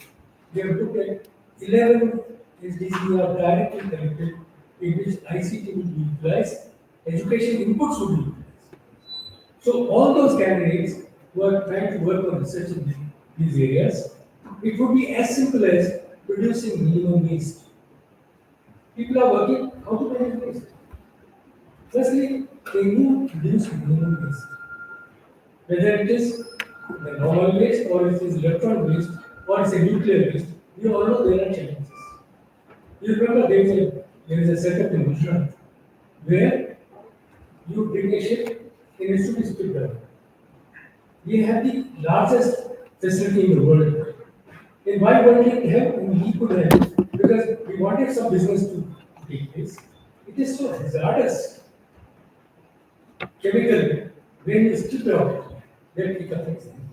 They have looked at 11 SDGs are directly connected, in which ICT will be utilized, education inputs will be utilized. So all those candidates who are trying to work on research in these areas, it would be as simple as producing minimum waste. People are working how to manage waste. Firstly, they need to reduce minimum waste. Whether it is the normal waste or it is electron waste or it's a nuclear waste, we all know there are challenges. You remember there is a setup in Gujarat where you bring a ship and it should be stripped down. We have the largest facility in the world. And why won't it help? We could help because we wanted some business to take place. It is so hazardous chemical when you strip it out that it affects them.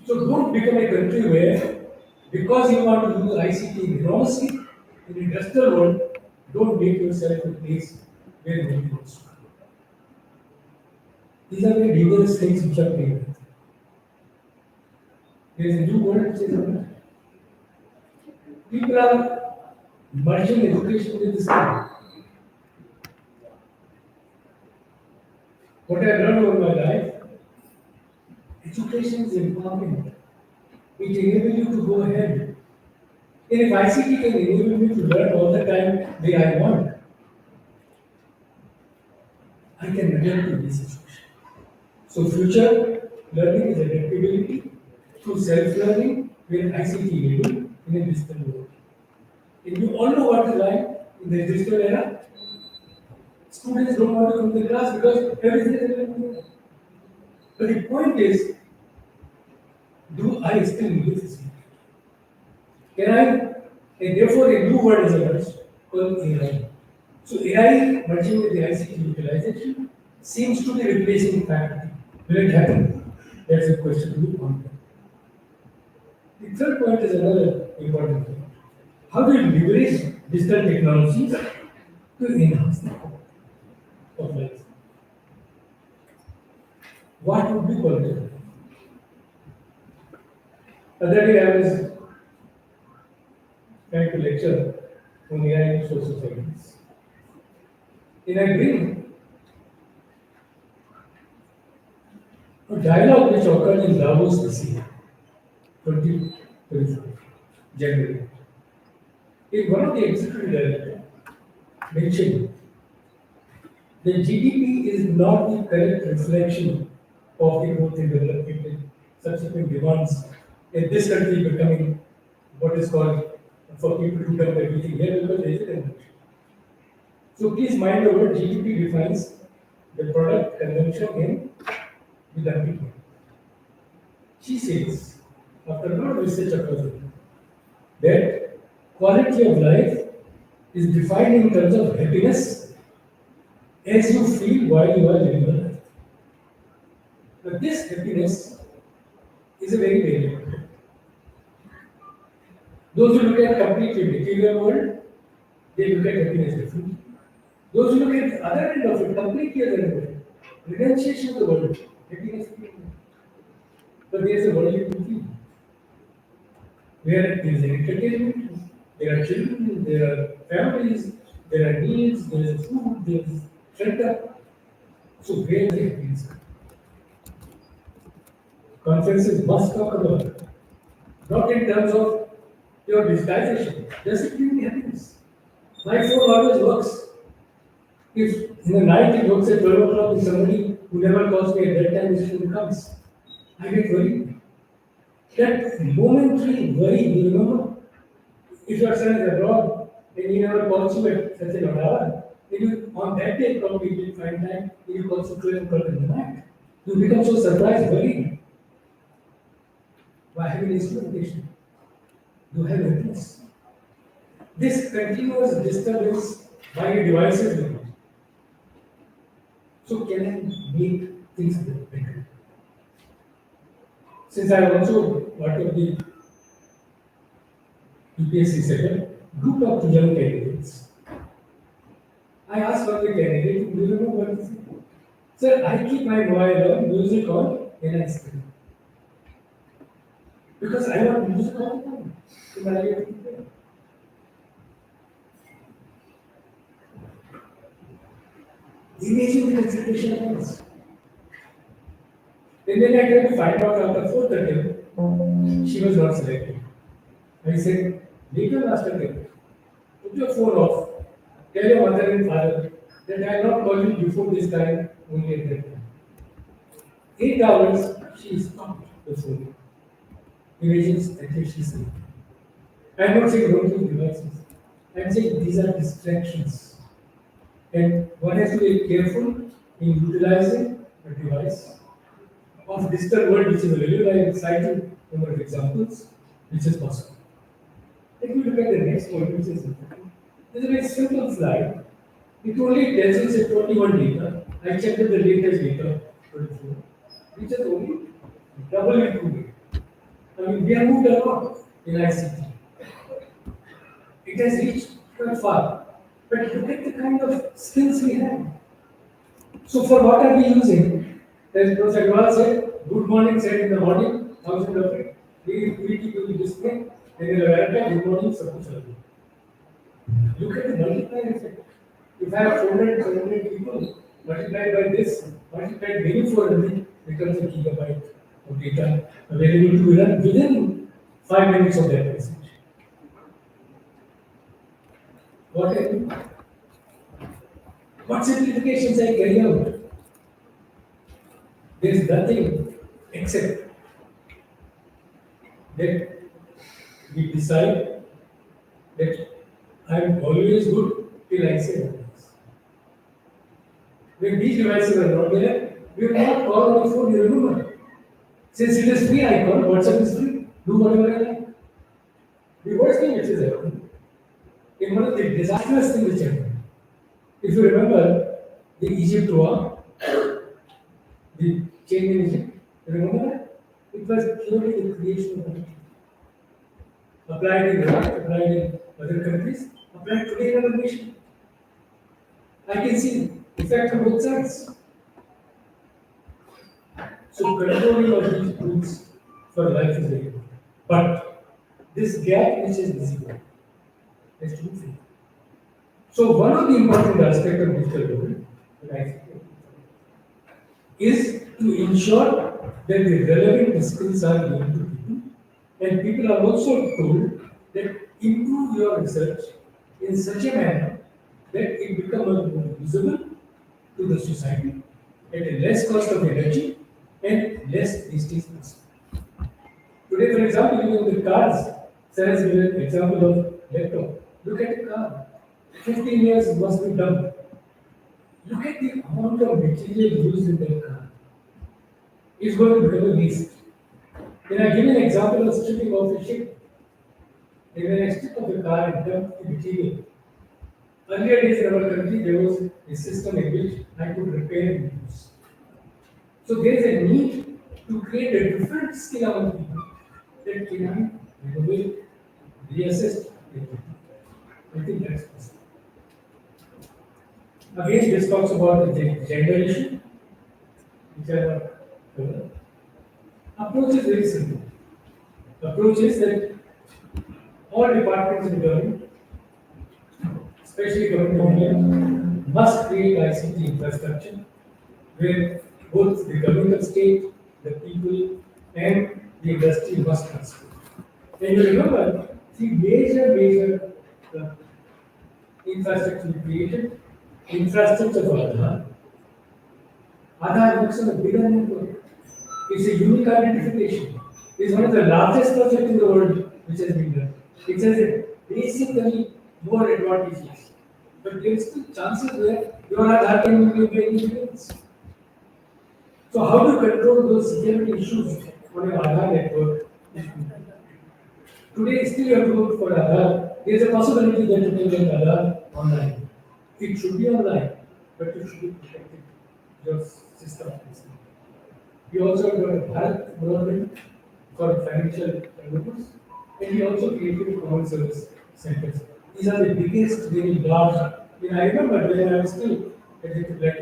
So don't become a country where because you want to use ICT enormously in the industrial world, don't make yourself a place where nobody wants to come. These are very dangerous things which are playing with. There is a new world which is emerging. People are merging education with this thing. What I learned over my life, education is empowering. It enables you to go ahead. And if ICT can enable me to learn all the time the way I want, I can adapt to this situation. So future learning is adaptability through self-learning with ICT enabled in a digital world. And you all know what is like in the digital era. Students don't want to come to class because everything is available. But the point is, do I still need this? Can I? And therefore, a new word is emerged called AI. So AI merging with the ICT utilization seems to be replacing faculty. Will it happen? That's a question to be pondered. The third point is another important point. How do you leverage digital technologies to enhance the quality of life? What would be quality of life? Other day I was trying to lecture on AI in social science. And I bring a dialogue which occurred in Davos this year, 2024, January. In one of the executive directors mentioned that GDP is not the correct reflection of the growth in development and subsequent demands in this country becoming what is called for people to dump everything here because there is a consumption. So please mind the word GDP defines the product consumption in the dumping. She says, after a lot of research occurs, that quality of life is defined in terms of happiness as you feel while you are living your life. But this happiness is a very variable. Those who look at completely material world, they look at happiness differently. Those who look at the other end of it, completely other end of it, renunciation of the world, happiness differently. But there's a world in between. Where there is entertainment, there are children, there are families, there are needs, there is food, there is shelter. So where is the happiness? Conferences must talk about it. Not in terms of your digitization. Does it give me happiness? My phone always works. If in the night it works at 12 o'clock and somebody who never calls me at that time his phone comes, I get worried. That momentary worry, you remember? If your son is abroad and he never calls you at such an hour, then you on that day probably will find time, you call you 12 o'clock in the night. You become so surprised, worried. Why having instrumentation? You have happiness. This continuous disturbance by your devices will not. So can I make things better? Since I am also part of the UPSC setup, group of young candidates. I asked one of the candidates, do you know what is it? Sir, I keep my mobile on, music on, and I study. Because I want music all the time in my life. Imagine the consideration of this. And then I tried to find out after 4:30, she was not selected. I said, later last attempt, put your phone off, tell your mother and father that I will not call you before this time, only at that time. 8 hours, she stopped the phone. Imagine at least she said. I am not saying don't use devices. I am saying these are distractions. And one has to be careful in utilizing a device of digital world which is available. I have cited a number of examples which is possible. If you look at the next point, which is important, this is a very simple slide. It only tells us at 21 data. I checked the latest data, 24, which is only double improvement. I mean, we have moved a lot in ICT. It has reached quite far. But look at the kind of skills we have. So for what are we using? As Professor Agarwal said, good morning said in the morning, 1000 of it. We people will display, and in America, good morning, suppose. Look at the multiplier effect. If I have 400 people multiplied by this, multiplied maybe 400, becomes a gigabyte of data available to run within 5 minutes of that message. What simplifications I carry out? There is nothing except that we decide that I am always good till I say otherwise. When these devices are not there, we will not call on the phone, you remember. Since it is free, I call, WhatsApp is free, do whatever I like. The worst thing which is happening, in one of the disastrous things which happened, if you remember the Egypt war, the change in Egypt, you remember that? It was purely the creation of money. Applied in Iraq, applied in other countries, applied today in our nation. I can see effect on both sides. So controlling of these tools for life is very important. But this gap which is visible has to be filled. So one of the important aspects of digital world that I think is to ensure that the relevant skills are given to people, and people are also told that improve your research in such a manner that it becomes more visible to the society at a less cost of energy and less wastage cost. Today, for example, using the cars, Sir has given an example of laptop. Look at a car. 15 years must be done. Look at the amount of material used in that car. It's going to become a waste. When I give an example of stripping off a ship, when I strip off a car and dump the material, earlier days in our country there was a system in which I could repair and use. So there is a need to create a different skill among people that can renovate, reassess. I think that's possible. Again, this talks about the gender issue, which I have covered. Approach is very simple. Approach is that all departments in government, especially government, must create ICT infrastructure where both the government of state, the people, and the industry must transfer. And you remember, three major uh, infrastructure we created. Infrastructure for Aadhaar. Aadhaar works on a bigger network. It's a unique identification. It's one of the largest projects in the world which has been done. It has a basically more advantages. But there is still chances where your Aadhaar can be very different. So how to control those security issues on your Aadhaar network? Today, still you have to go for Aadhaar. There is a possibility that you can get Aadhaar online. It should be online, but you should be protected. Your system. We also got a Bharat government for financial developers, and we also created common service centers. These are the biggest, very large. I remember when I was still at the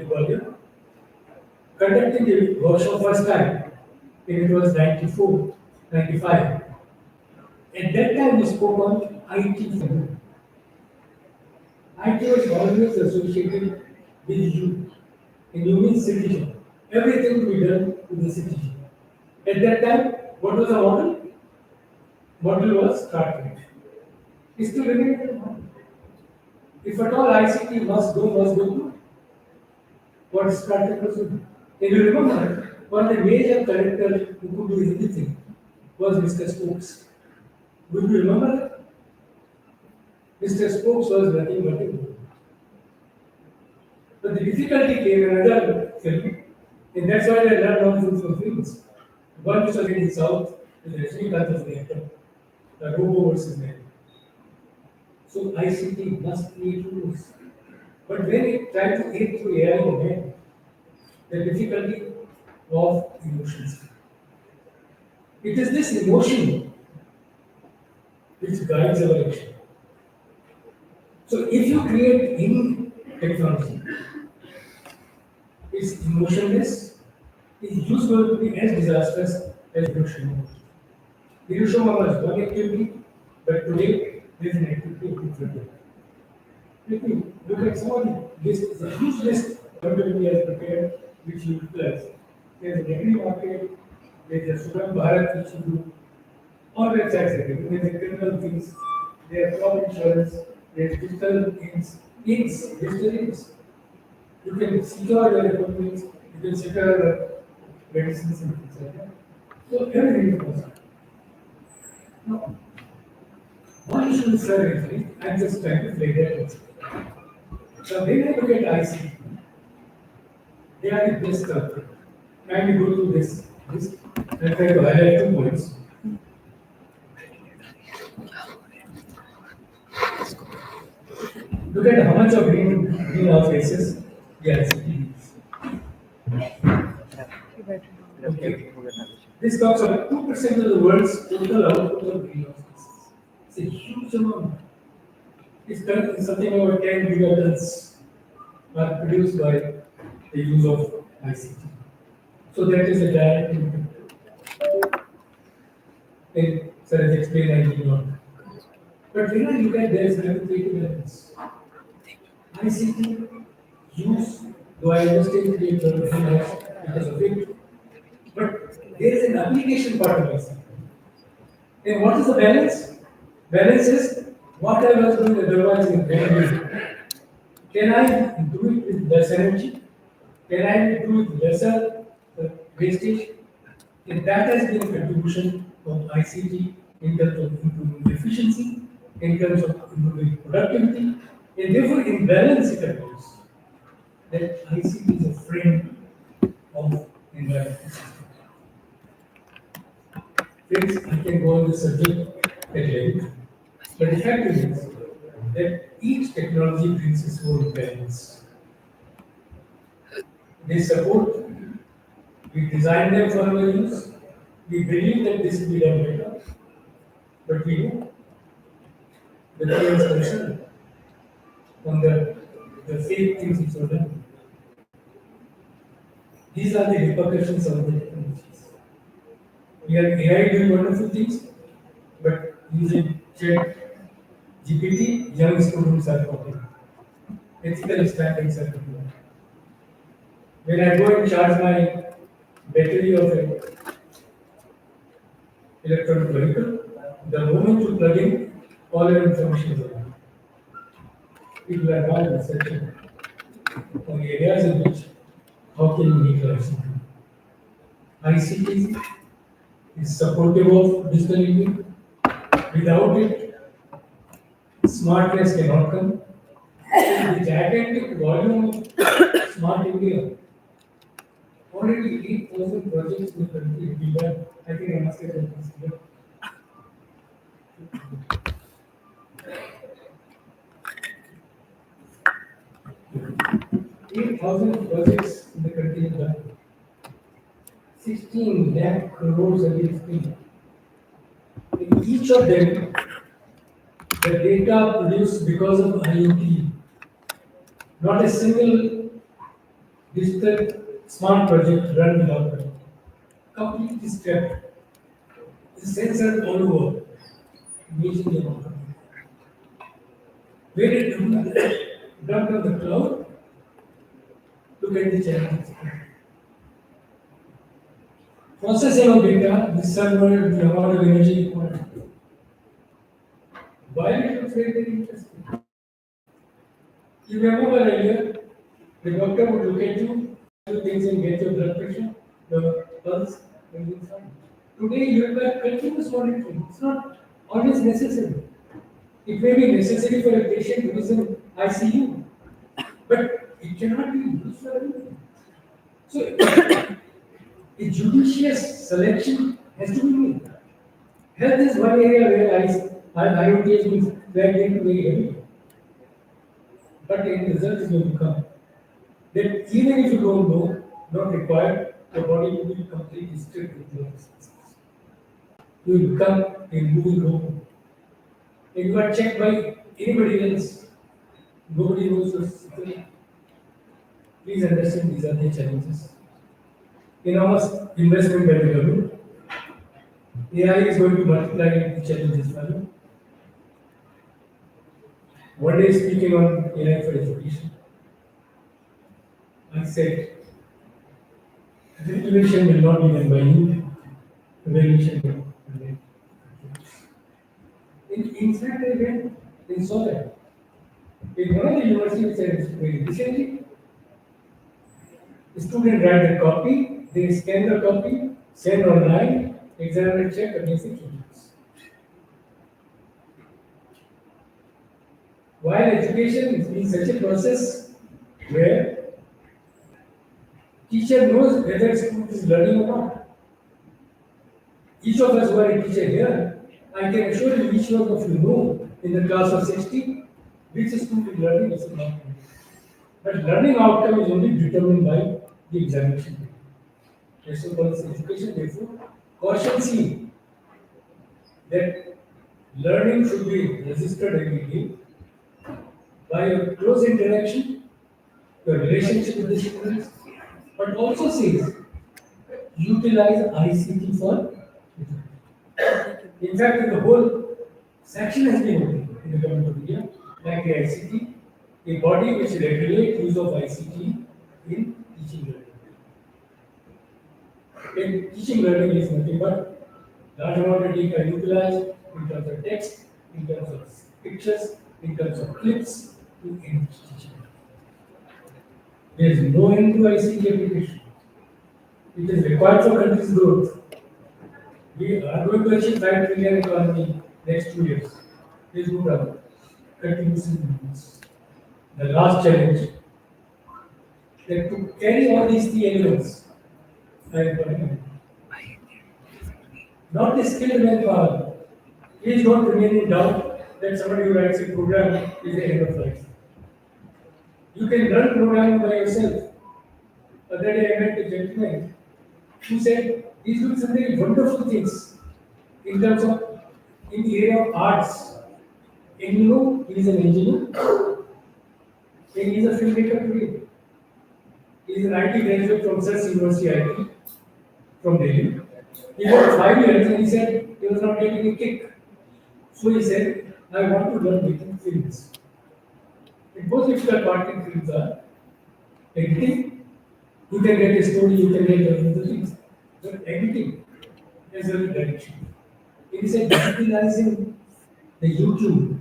Gwalior, conducting the workshop first time, and it was 94, 95. At that time, we spoke on IT. IT was always associated with you, and you mean citizen. Everything to be done with the citizen. At that time, what was the model? Model was start rate. It still remains the model. If at all ICT must go to what start rate was doing. And you remember, one of the major characters who could do anything was Mr. Stokes. Would you remember that? Mr. Stokes was nothing but a fool. But the difficulty came in another film, and that's why I learned all things from films. One which was in the south, with Rajinikanth as the actor, the Robo versus Man. So ICT must create rules. But when it tried to get through AI and man, the difficulty of emotions. It is this emotion which guides our action. So if you create any technology, it's emotionless, it's just going to be as disastrous as Hiroshima. Hiroshima was one activity, but today there is an activity of different. Let me look at some of the list. It's a huge list everybody has prepared, which you utilize. There's an agri market, there's a Suram Bharat, which you do. All websites are given. There's a criminal things, there's crop insurance, there's digital digital inks. You can secure your equipment, you can secure your medicines and things like that. So everything is possible. Now, one issue is currently, I'm just trying to play that out. So when I look at ICT, they are the best culprit. Kindly go to this and try to highlight 2 points. Look at how much of greenhouse gases the ICT needs. Okay. This talks about 2% of the world's total output of greenhouse gases. It's a huge amount. It's something over 10 gigatons are produced by the use of ICT. So that is a direct impact. And sir has explained I did not. But when I look at this, I have to take balance. ICT use, though I understand the greenhouse because of it, but there is an application part of ICT. And what is the balance? Balance is what I was doing otherwise in valuable. Can I do it with less energy? Can I do it with lesser wastage? And that has been a contribution of ICT in terms of improving efficiency, in terms of improving productivity, and therefore in balance it appears that ICT is a friend of environmental system. Friends, I can go on this subject at length, but the fact is that each technology brings its own balance. They support, we design them for our use, we believe that this will be done better, but we know that there is concern on the fake things which are done. These are the repercussions of the technologies. We have AI doing wonderful things, but using Chat GPT, young students are copying. Ethical standards are copying. When I go and charge my battery of an electronic vehicle, the moment you plug in, all your information is available. People are now researching on areas in which how can you make life simple. ICT is supportive of digital India. Without it, smartness cannot come. The gigantic volume of smart India, already 8,000 projects in the country have been done. I think I must have done this here. 8,000 projects in the country have done. 16 lakh crores have been spent. In each of them, the data produced because of IoT, not a single digital smart project run without it. Completely scrapped. The sensor all over. Imagine the amount of data. Where it dumped on the cloud, look at the challenges. Processing of data, the server, the amount of energy required. Why it looks very interesting. You remember earlier, the doctor would look at you, do things and get your blood pressure, the pulse, everything's fine. Today you require continuous monitoring. It's not always necessary. It may be necessary for a patient who is in ICU, but it cannot be used for everything. So a judicious selection has to be made. Health is one area where IoT has been dragged into very heavily. But the result is going to come that even if you don't know, not required, your body will be completely strict with your exercises. You will become a moving robot. And you are checked by anybody else. Nobody knows your situation. Please understand these are the challenges. Enormous investment by the government. AI is going to multiply the challenges further. One day speaking on AI for education, I said, regulation will not be done by you, regulation will be done by you. In fact, I went and saw that. In one of the universities which I was very recently, the student write a copy, they scan the copy, send online, examiner check against the students. While education is being such a process where teacher knows whether student is learning or not. Each of us who are a teacher here, I can assure you each one of you know in the class of 60 which student is learning, which is not learning. But learning outcome is only determined by the examination. That's what is education, therefore, caution C that learning should be registered every day by your close interaction, your relationship with the students, but also says utilize ICT for education. In fact, the whole section has been opened in the government of India, like the ICT, a body which regulates use of ICT in teaching learning. And teaching learning is nothing but large amount of data utilized in terms of text, in terms of pictures, in terms of clips to enrich teaching. There is no end to ICT application. It is required for country's growth. We are going to achieve 5 trillion economy next 2 years. There is no doubt. Continuous improvements. The last challenge that to carry all these three elements, I am talking not the skilled manpower. Please don't remain in doubt that somebody who writes a program is the end of life. You can learn programming by yourself. Other day I met a gentleman who said he's doing some very wonderful things in terms of in the area of arts. And you know, he is an engineer and he is a filmmaker today. He is an IT graduate from Sars University IT from Delhi. He worked 5 years and he said he was not getting a kick. So he said, I want to learn making films. The most difficult part in films are editing. You can get a story, you can get other things. But editing is a direction. It is a digitalizing the YouTube.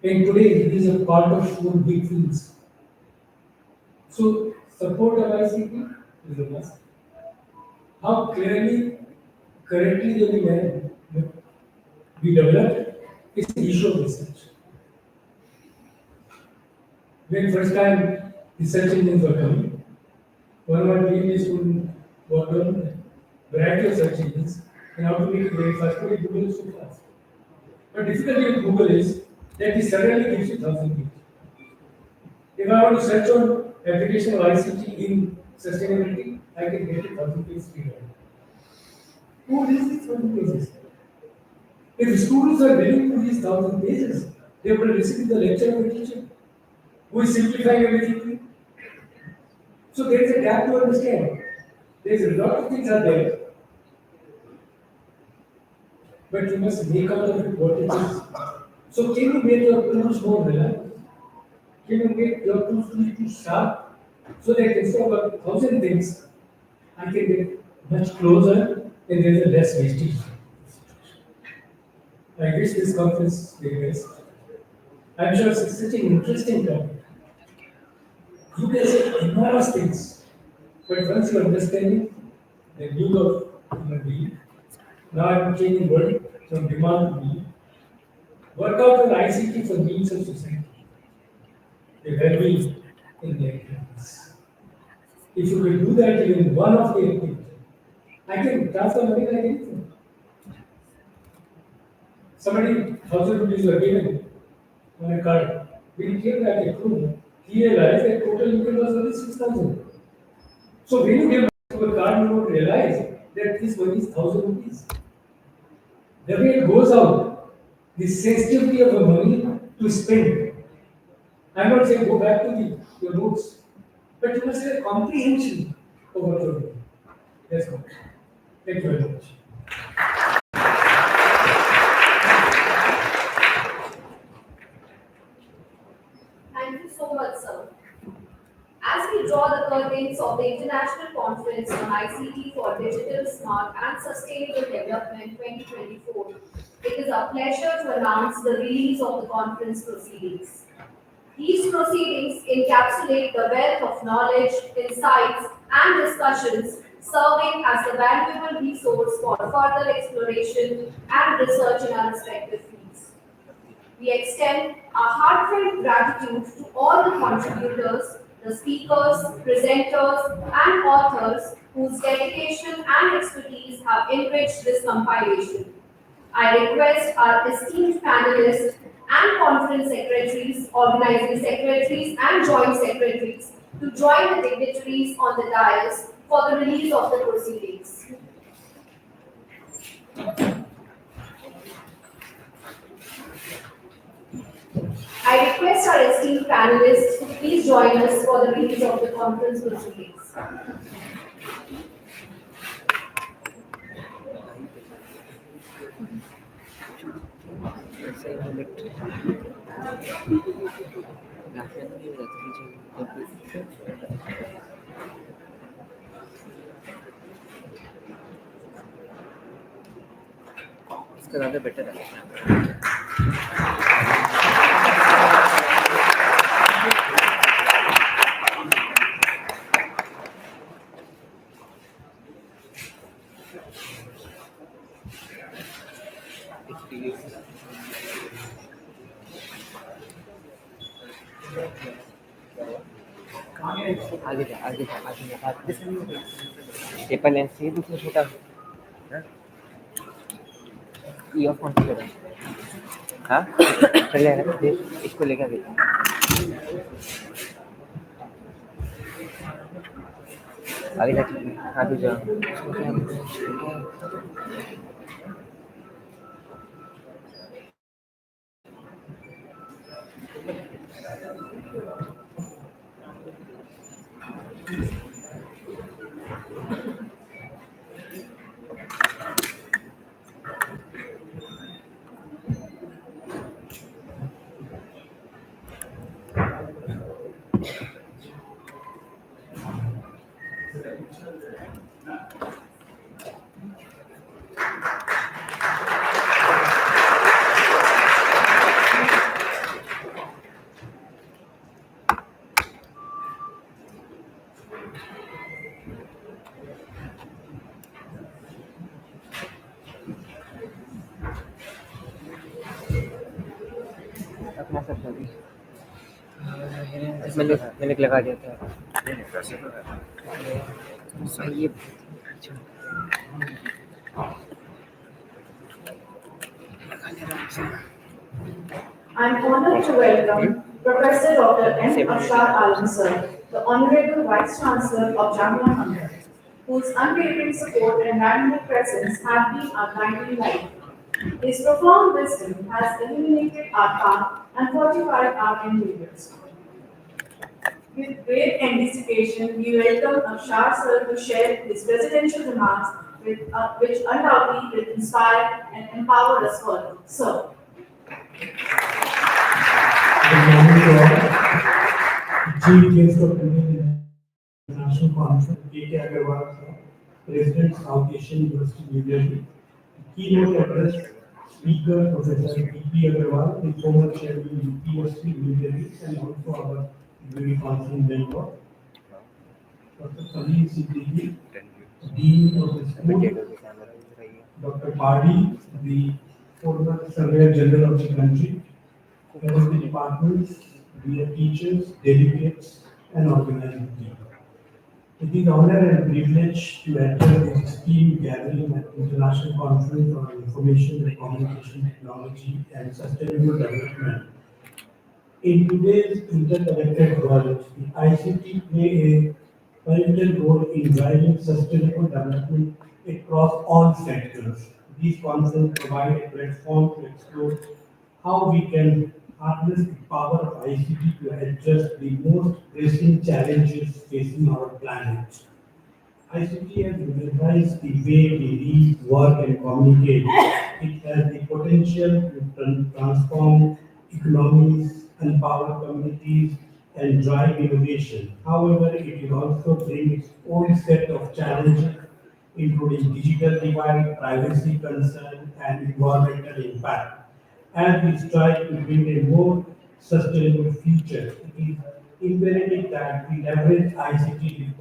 And today it is a part of four big films. So support of ICT is a must. How clearly, correctly we develop is the issue of research. When first time research engines were coming, one of my PhD students worked on variety of search engines and how to make it very fast. Today Google is so fast. But difficulty with Google is that it suddenly gives you 1,000 pages. If I want to search on application of ICT in sustainability, I can get 1,000 pages free. Who reads these 1,000 pages? If students are willing to these 1,000 pages, they will listen to the lecture of the teacher, who is simplifying everything. So there is a gap to understand. There is a lot of things are there, but you must make out of it what it is. So can you make your tools more reliable? Can you make your tools too sharp so that instead of 1,000 things, I can get much closer and there is a less wastage. I wish this conference very best. I'm sure it's such an interesting topic. You can say enormous things, but once you understand it, then you go human being. Now I'm changing world from demand to need. Work out on ICT for needs of society. The well-being in their activities. If you will do that in one of the activities, I can transfer money like anything. Somebody 1,000 rupees were given on a card. When he came back at home, he realized that total income was only 6,000. So when you give to a card, you don't realize that this money is 1,000 rupees. The way it goes out, the sensitivity of the money to spend. I'm not saying go back to your notes, but you must have a comprehension of what you're doing. That's all. Thank you very much. Thank you so much, sir. As we draw the curtains of the International Conference on ICT for Digital, Smart and Sustainable Development 2024, it is a pleasure to announce the release of the conference proceedings. These proceedings encapsulate the wealth of knowledge, insights, and discussions, serving as a valuable resource for further exploration and research in our respective fields. We extend our heartfelt gratitude to all the contributors, the speakers, presenters, and authors whose dedication and expertise have enriched this compilation. I request our esteemed panelists and conference secretaries, organizing secretaries, and joint secretaries to join the dignitaries on the dais for the release of the proceedings. I request our esteemed panelists to please join us for the release of the conference proceedings. इसका ज़्यादा better है आगे जा आगे जा आगे जा paper lens से दूसरा छोटा ईयरफोन से लगा हाँ चलेगा देख इसको लेकर आगे आगे जा हाँ तू जा अपना सब कर दी। मैंने लगा दिया था ये I'm honored to welcome Professor Dr. M. Ashar Alam Sir, the Honorable Vice Chancellor of Jamia Hamdard, whose unwavering support and dynamic presence have been our guiding light. His profound wisdom has illuminated our path and fortified our endeavors. With great anticipation, we welcome Ashar Sir to share his presidential remarks, which undoubtedly will inspire and empower us further. Sir. Good morning to all. Chief guest of the International Conference, K.K. Agarwal, sir, President, South Asian University, New Delhi. Keynote address, Speaker, Professor P.P. Agarwal, the former chairman of UPSC, New Delhi, and also our very conference member. Dr. Khalil Siddiqui, Dean of the school. Dr. Padi, the former Surveyor General of the country. Head of the departments, dear teachers, delegates, and organizing team. It is honor and privilege to enter this esteemed gathering at International Conference on Information and Communication Technology and Sustainable Development. In today's interconnected world, the ICT play a pivotal role in driving sustainable development across all sectors. These conferences provide a platform to explore how we can harness the power of ICT to address the most pressing challenges facing our planet. ICT has revolutionized the way we live, work, and communicate. It has the potential to transform economies, empower communities, and drive innovation. However, it will also bring its own set of challenges, including digital divide, privacy concern, and environmental impact. As we strive to build a more sustainable future, it is imperative that we leverage ICT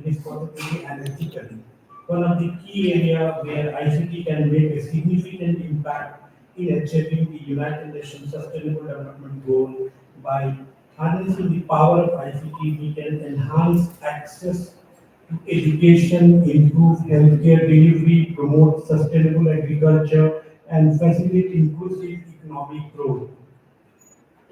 responsibly and ethically. One of the key areas where ICT can make a significant impact in achieving the United Nations Sustainable Development Goal by harnessing the power of ICT, we can enhance access to education, improve healthcare delivery, promote sustainable agriculture, and facilitate inclusive economic growth.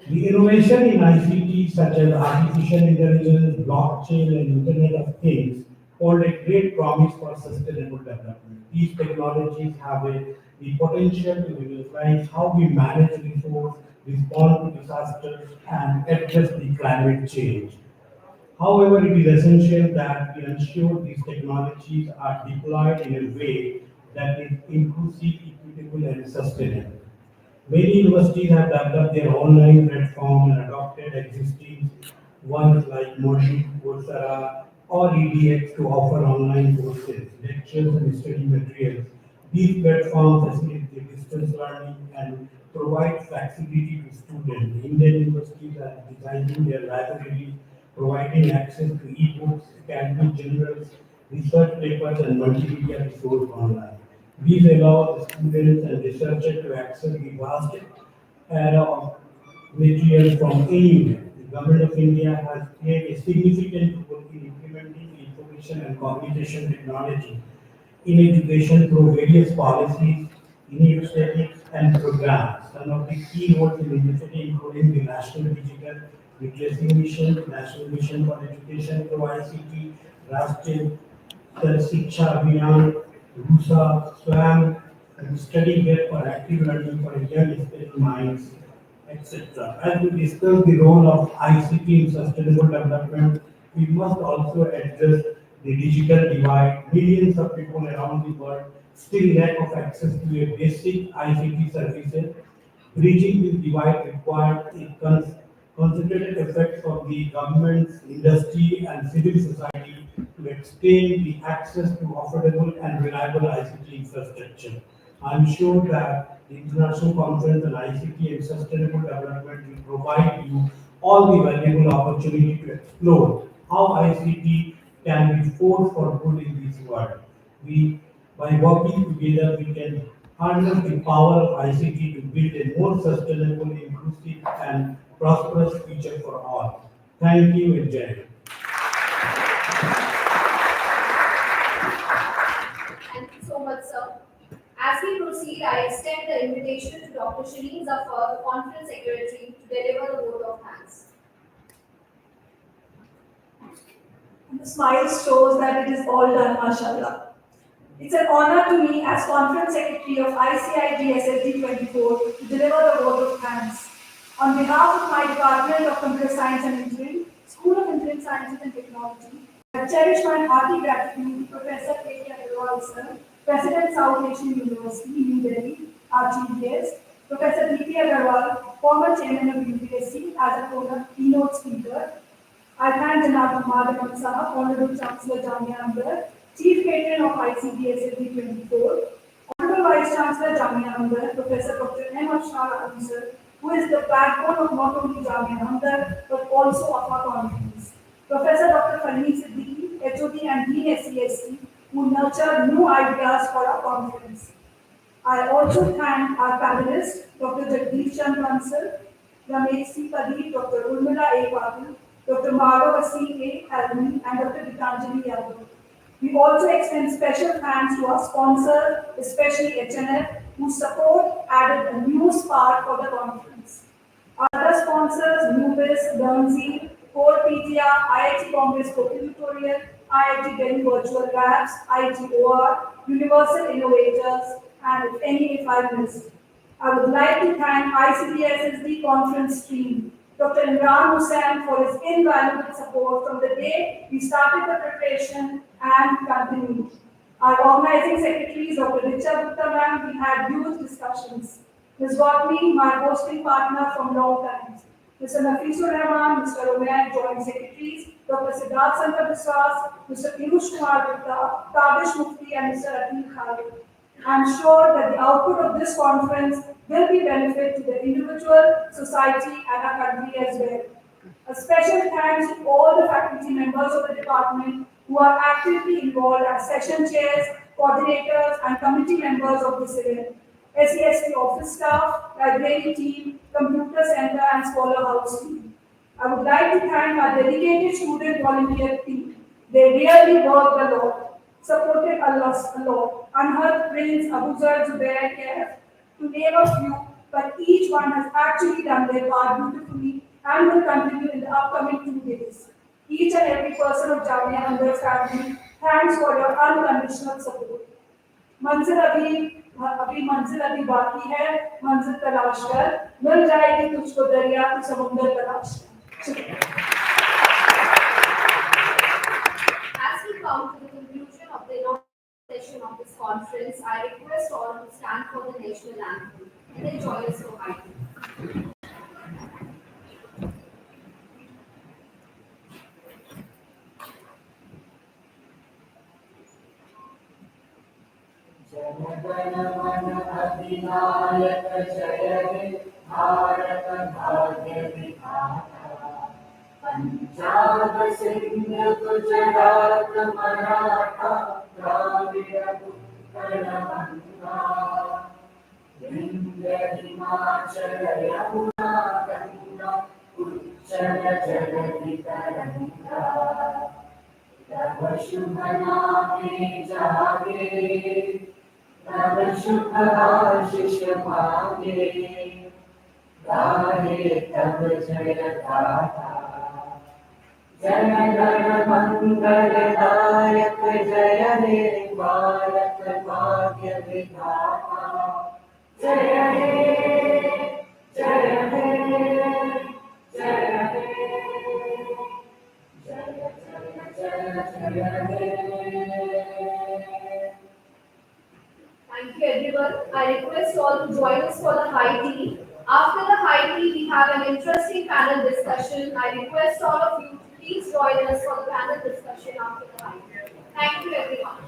The innovation in ICT, such as artificial intelligence, blockchain, and Internet of Things, hold a great promise for sustainable development. These technologies have the potential to revolutionize how we manage resources, respond to disasters, and address the climate change. However, it is essential that we ensure these technologies are deployed in a way that is inclusive, equitable, and sustainable. Many universities have developed their online platform and adopted existing ones like Moodle, Coursera, or EDX to offer online courses, lectures, and study materials. These platforms facilitate distance learning and provide flexibility to students. Indian universities are designing their libraries, providing access to e-books, academic journals, research papers, and multimedia resources online. These allow the students and researchers to access the vast array of material from anywhere. The Government of India has played a significant role in implementing information and communication technology in education through various policies, initiatives, and programs. Some of the key roles in initiative including the National Digital Literacy Mission, National Mission for Education through ICT, Rashtriya Shiksha Abhiyan, RUSA, SWAM, and Study Guide for Active Learning for Young Special Minds, etc. As we discuss the role of ICT in sustainable development, we must also address the digital divide. Millions of people around the world still lack of access to a basic ICT services. Bridging this divide requires a concentrated effort from the governments, industry, and civil society explain the access to affordable and reliable ICT infrastructure. I'm sure that the international conference on ICT and sustainable development will provide you all the valuable opportunity to explore how ICT can be force for good in this world. By working together, we can harness the power of ICT to build a more sustainable, inclusive, and prosperous future for all. Thank you and Jai Hind. Thank you so much, sir. As we proceed, I extend the invitation to Dr. Shireen Zafar, the Conference Secretary, to deliver the vote of thanks. The smile shows that it is all done, mashallah. It's an honor to me as Conference Secretary of ICIDSSD'24 to deliver the vote of thanks. On behalf of my Department of Computer Science and Engineering, School of Engineering Sciences and Technology, I cherish my hearty gratitude to Professor K.K. Agarwal, sir, President South Asian University, New Delhi, RGBS, Professor D.P. Agarwal, former Chairman of UPSC, as a keynote speaker. I thank Janab Ahmad Ahmad Sahab, Honorable Chancellor Jamia Amber, Chief Patron of ICDSSD'24, Honorable Vice Chancellor Jamia Amber, Professor Dr. M. Afshar Ali sir, who is the backbone of not only Jamia Amber but also of our conference. Professor Dr. Fahmi Siddiqui, HOD and Dean SCSC, who nurture new ideas for our conference. I also thank our panelists, Dr. Jagdish Chand Bansal, Ramesh C. Padhi, Dr. Urmila A. Patil, Dr. Madhav C. A. Halmi, and Dr. Gitanjali Yadav. We also extend special thanks to our sponsor, especially HNF, whose support added a new spark for the conference. Our other sponsors, Nubis, Guernsey, Core PTR, IIT Bombay Spoken Tutorial, IIT Delhi Virtual Labs, IIT Universal Innovators, and if I missed. I would like to thank ICDSSD conference team, Dr. Imran Hussain, for his invaluable support from the day we started the preparation and continued. Our organizing secretaries, Dr. Richa Gupta ma'am, we had huge discussions. Ms. Watney, my hosting partner from long times. Mr. Nafisur Rahman, Mr. Umayyad, joint secretaries, Dr. Siddharth Sankar Biswas, Mr. Piyush Kumar Gupta, Tabish Mufti, and Mr. Atul Khalid. I am sure that the output of this conference will be benefit to the individual, society, and our country as well. A special thanks to all the faculty members of the department who are actively involved as session chairs, coordinators, and committee members of this event. SESP office staff, library team, computer center, and scholar house team. I would like to thank our dedicated student volunteer team. They really worked a lot, supported us a lot. Anhar, Prince, Abuzar, Zubair, Kef, to name a few, but each one has actually done their part beautifully and will continue in the upcoming 2 days. Each and every person of Jamia Hamdard's family, thanks for your unconditional support. मंजिल अभी मंजिल अभी बाकी है, मंजिल तलाश कर, मिल जाएगी तुझको दरिया तू समुंदर तलाश कर. As we come to the conclusion of the inaugural session of this conference, I request all to stand for the national anthem and then join us for high. जनगण मन अधिनायक जय हे भारत भाग्य विधाता पंजाब सिंध गुजरात मराठा द्राविड़ उत्कल गंगा विंध्य हिमाचल यमुना गंगा उच्चल जलधि तरंगा तव शुभ नामे जागे तव शुभ आशीष मांगे गाहे तब जय गाथा जन गण मंगल दायक जय हे भारत भाग्य विधाता जय हे जय हे जय हे जय जय जय Thank you everyone. I request all to join us for the high tea. After the high tea, we have an interesting panel discussion. I request all of you to please join us for the panel discussion after the high tea. Thank you everyone.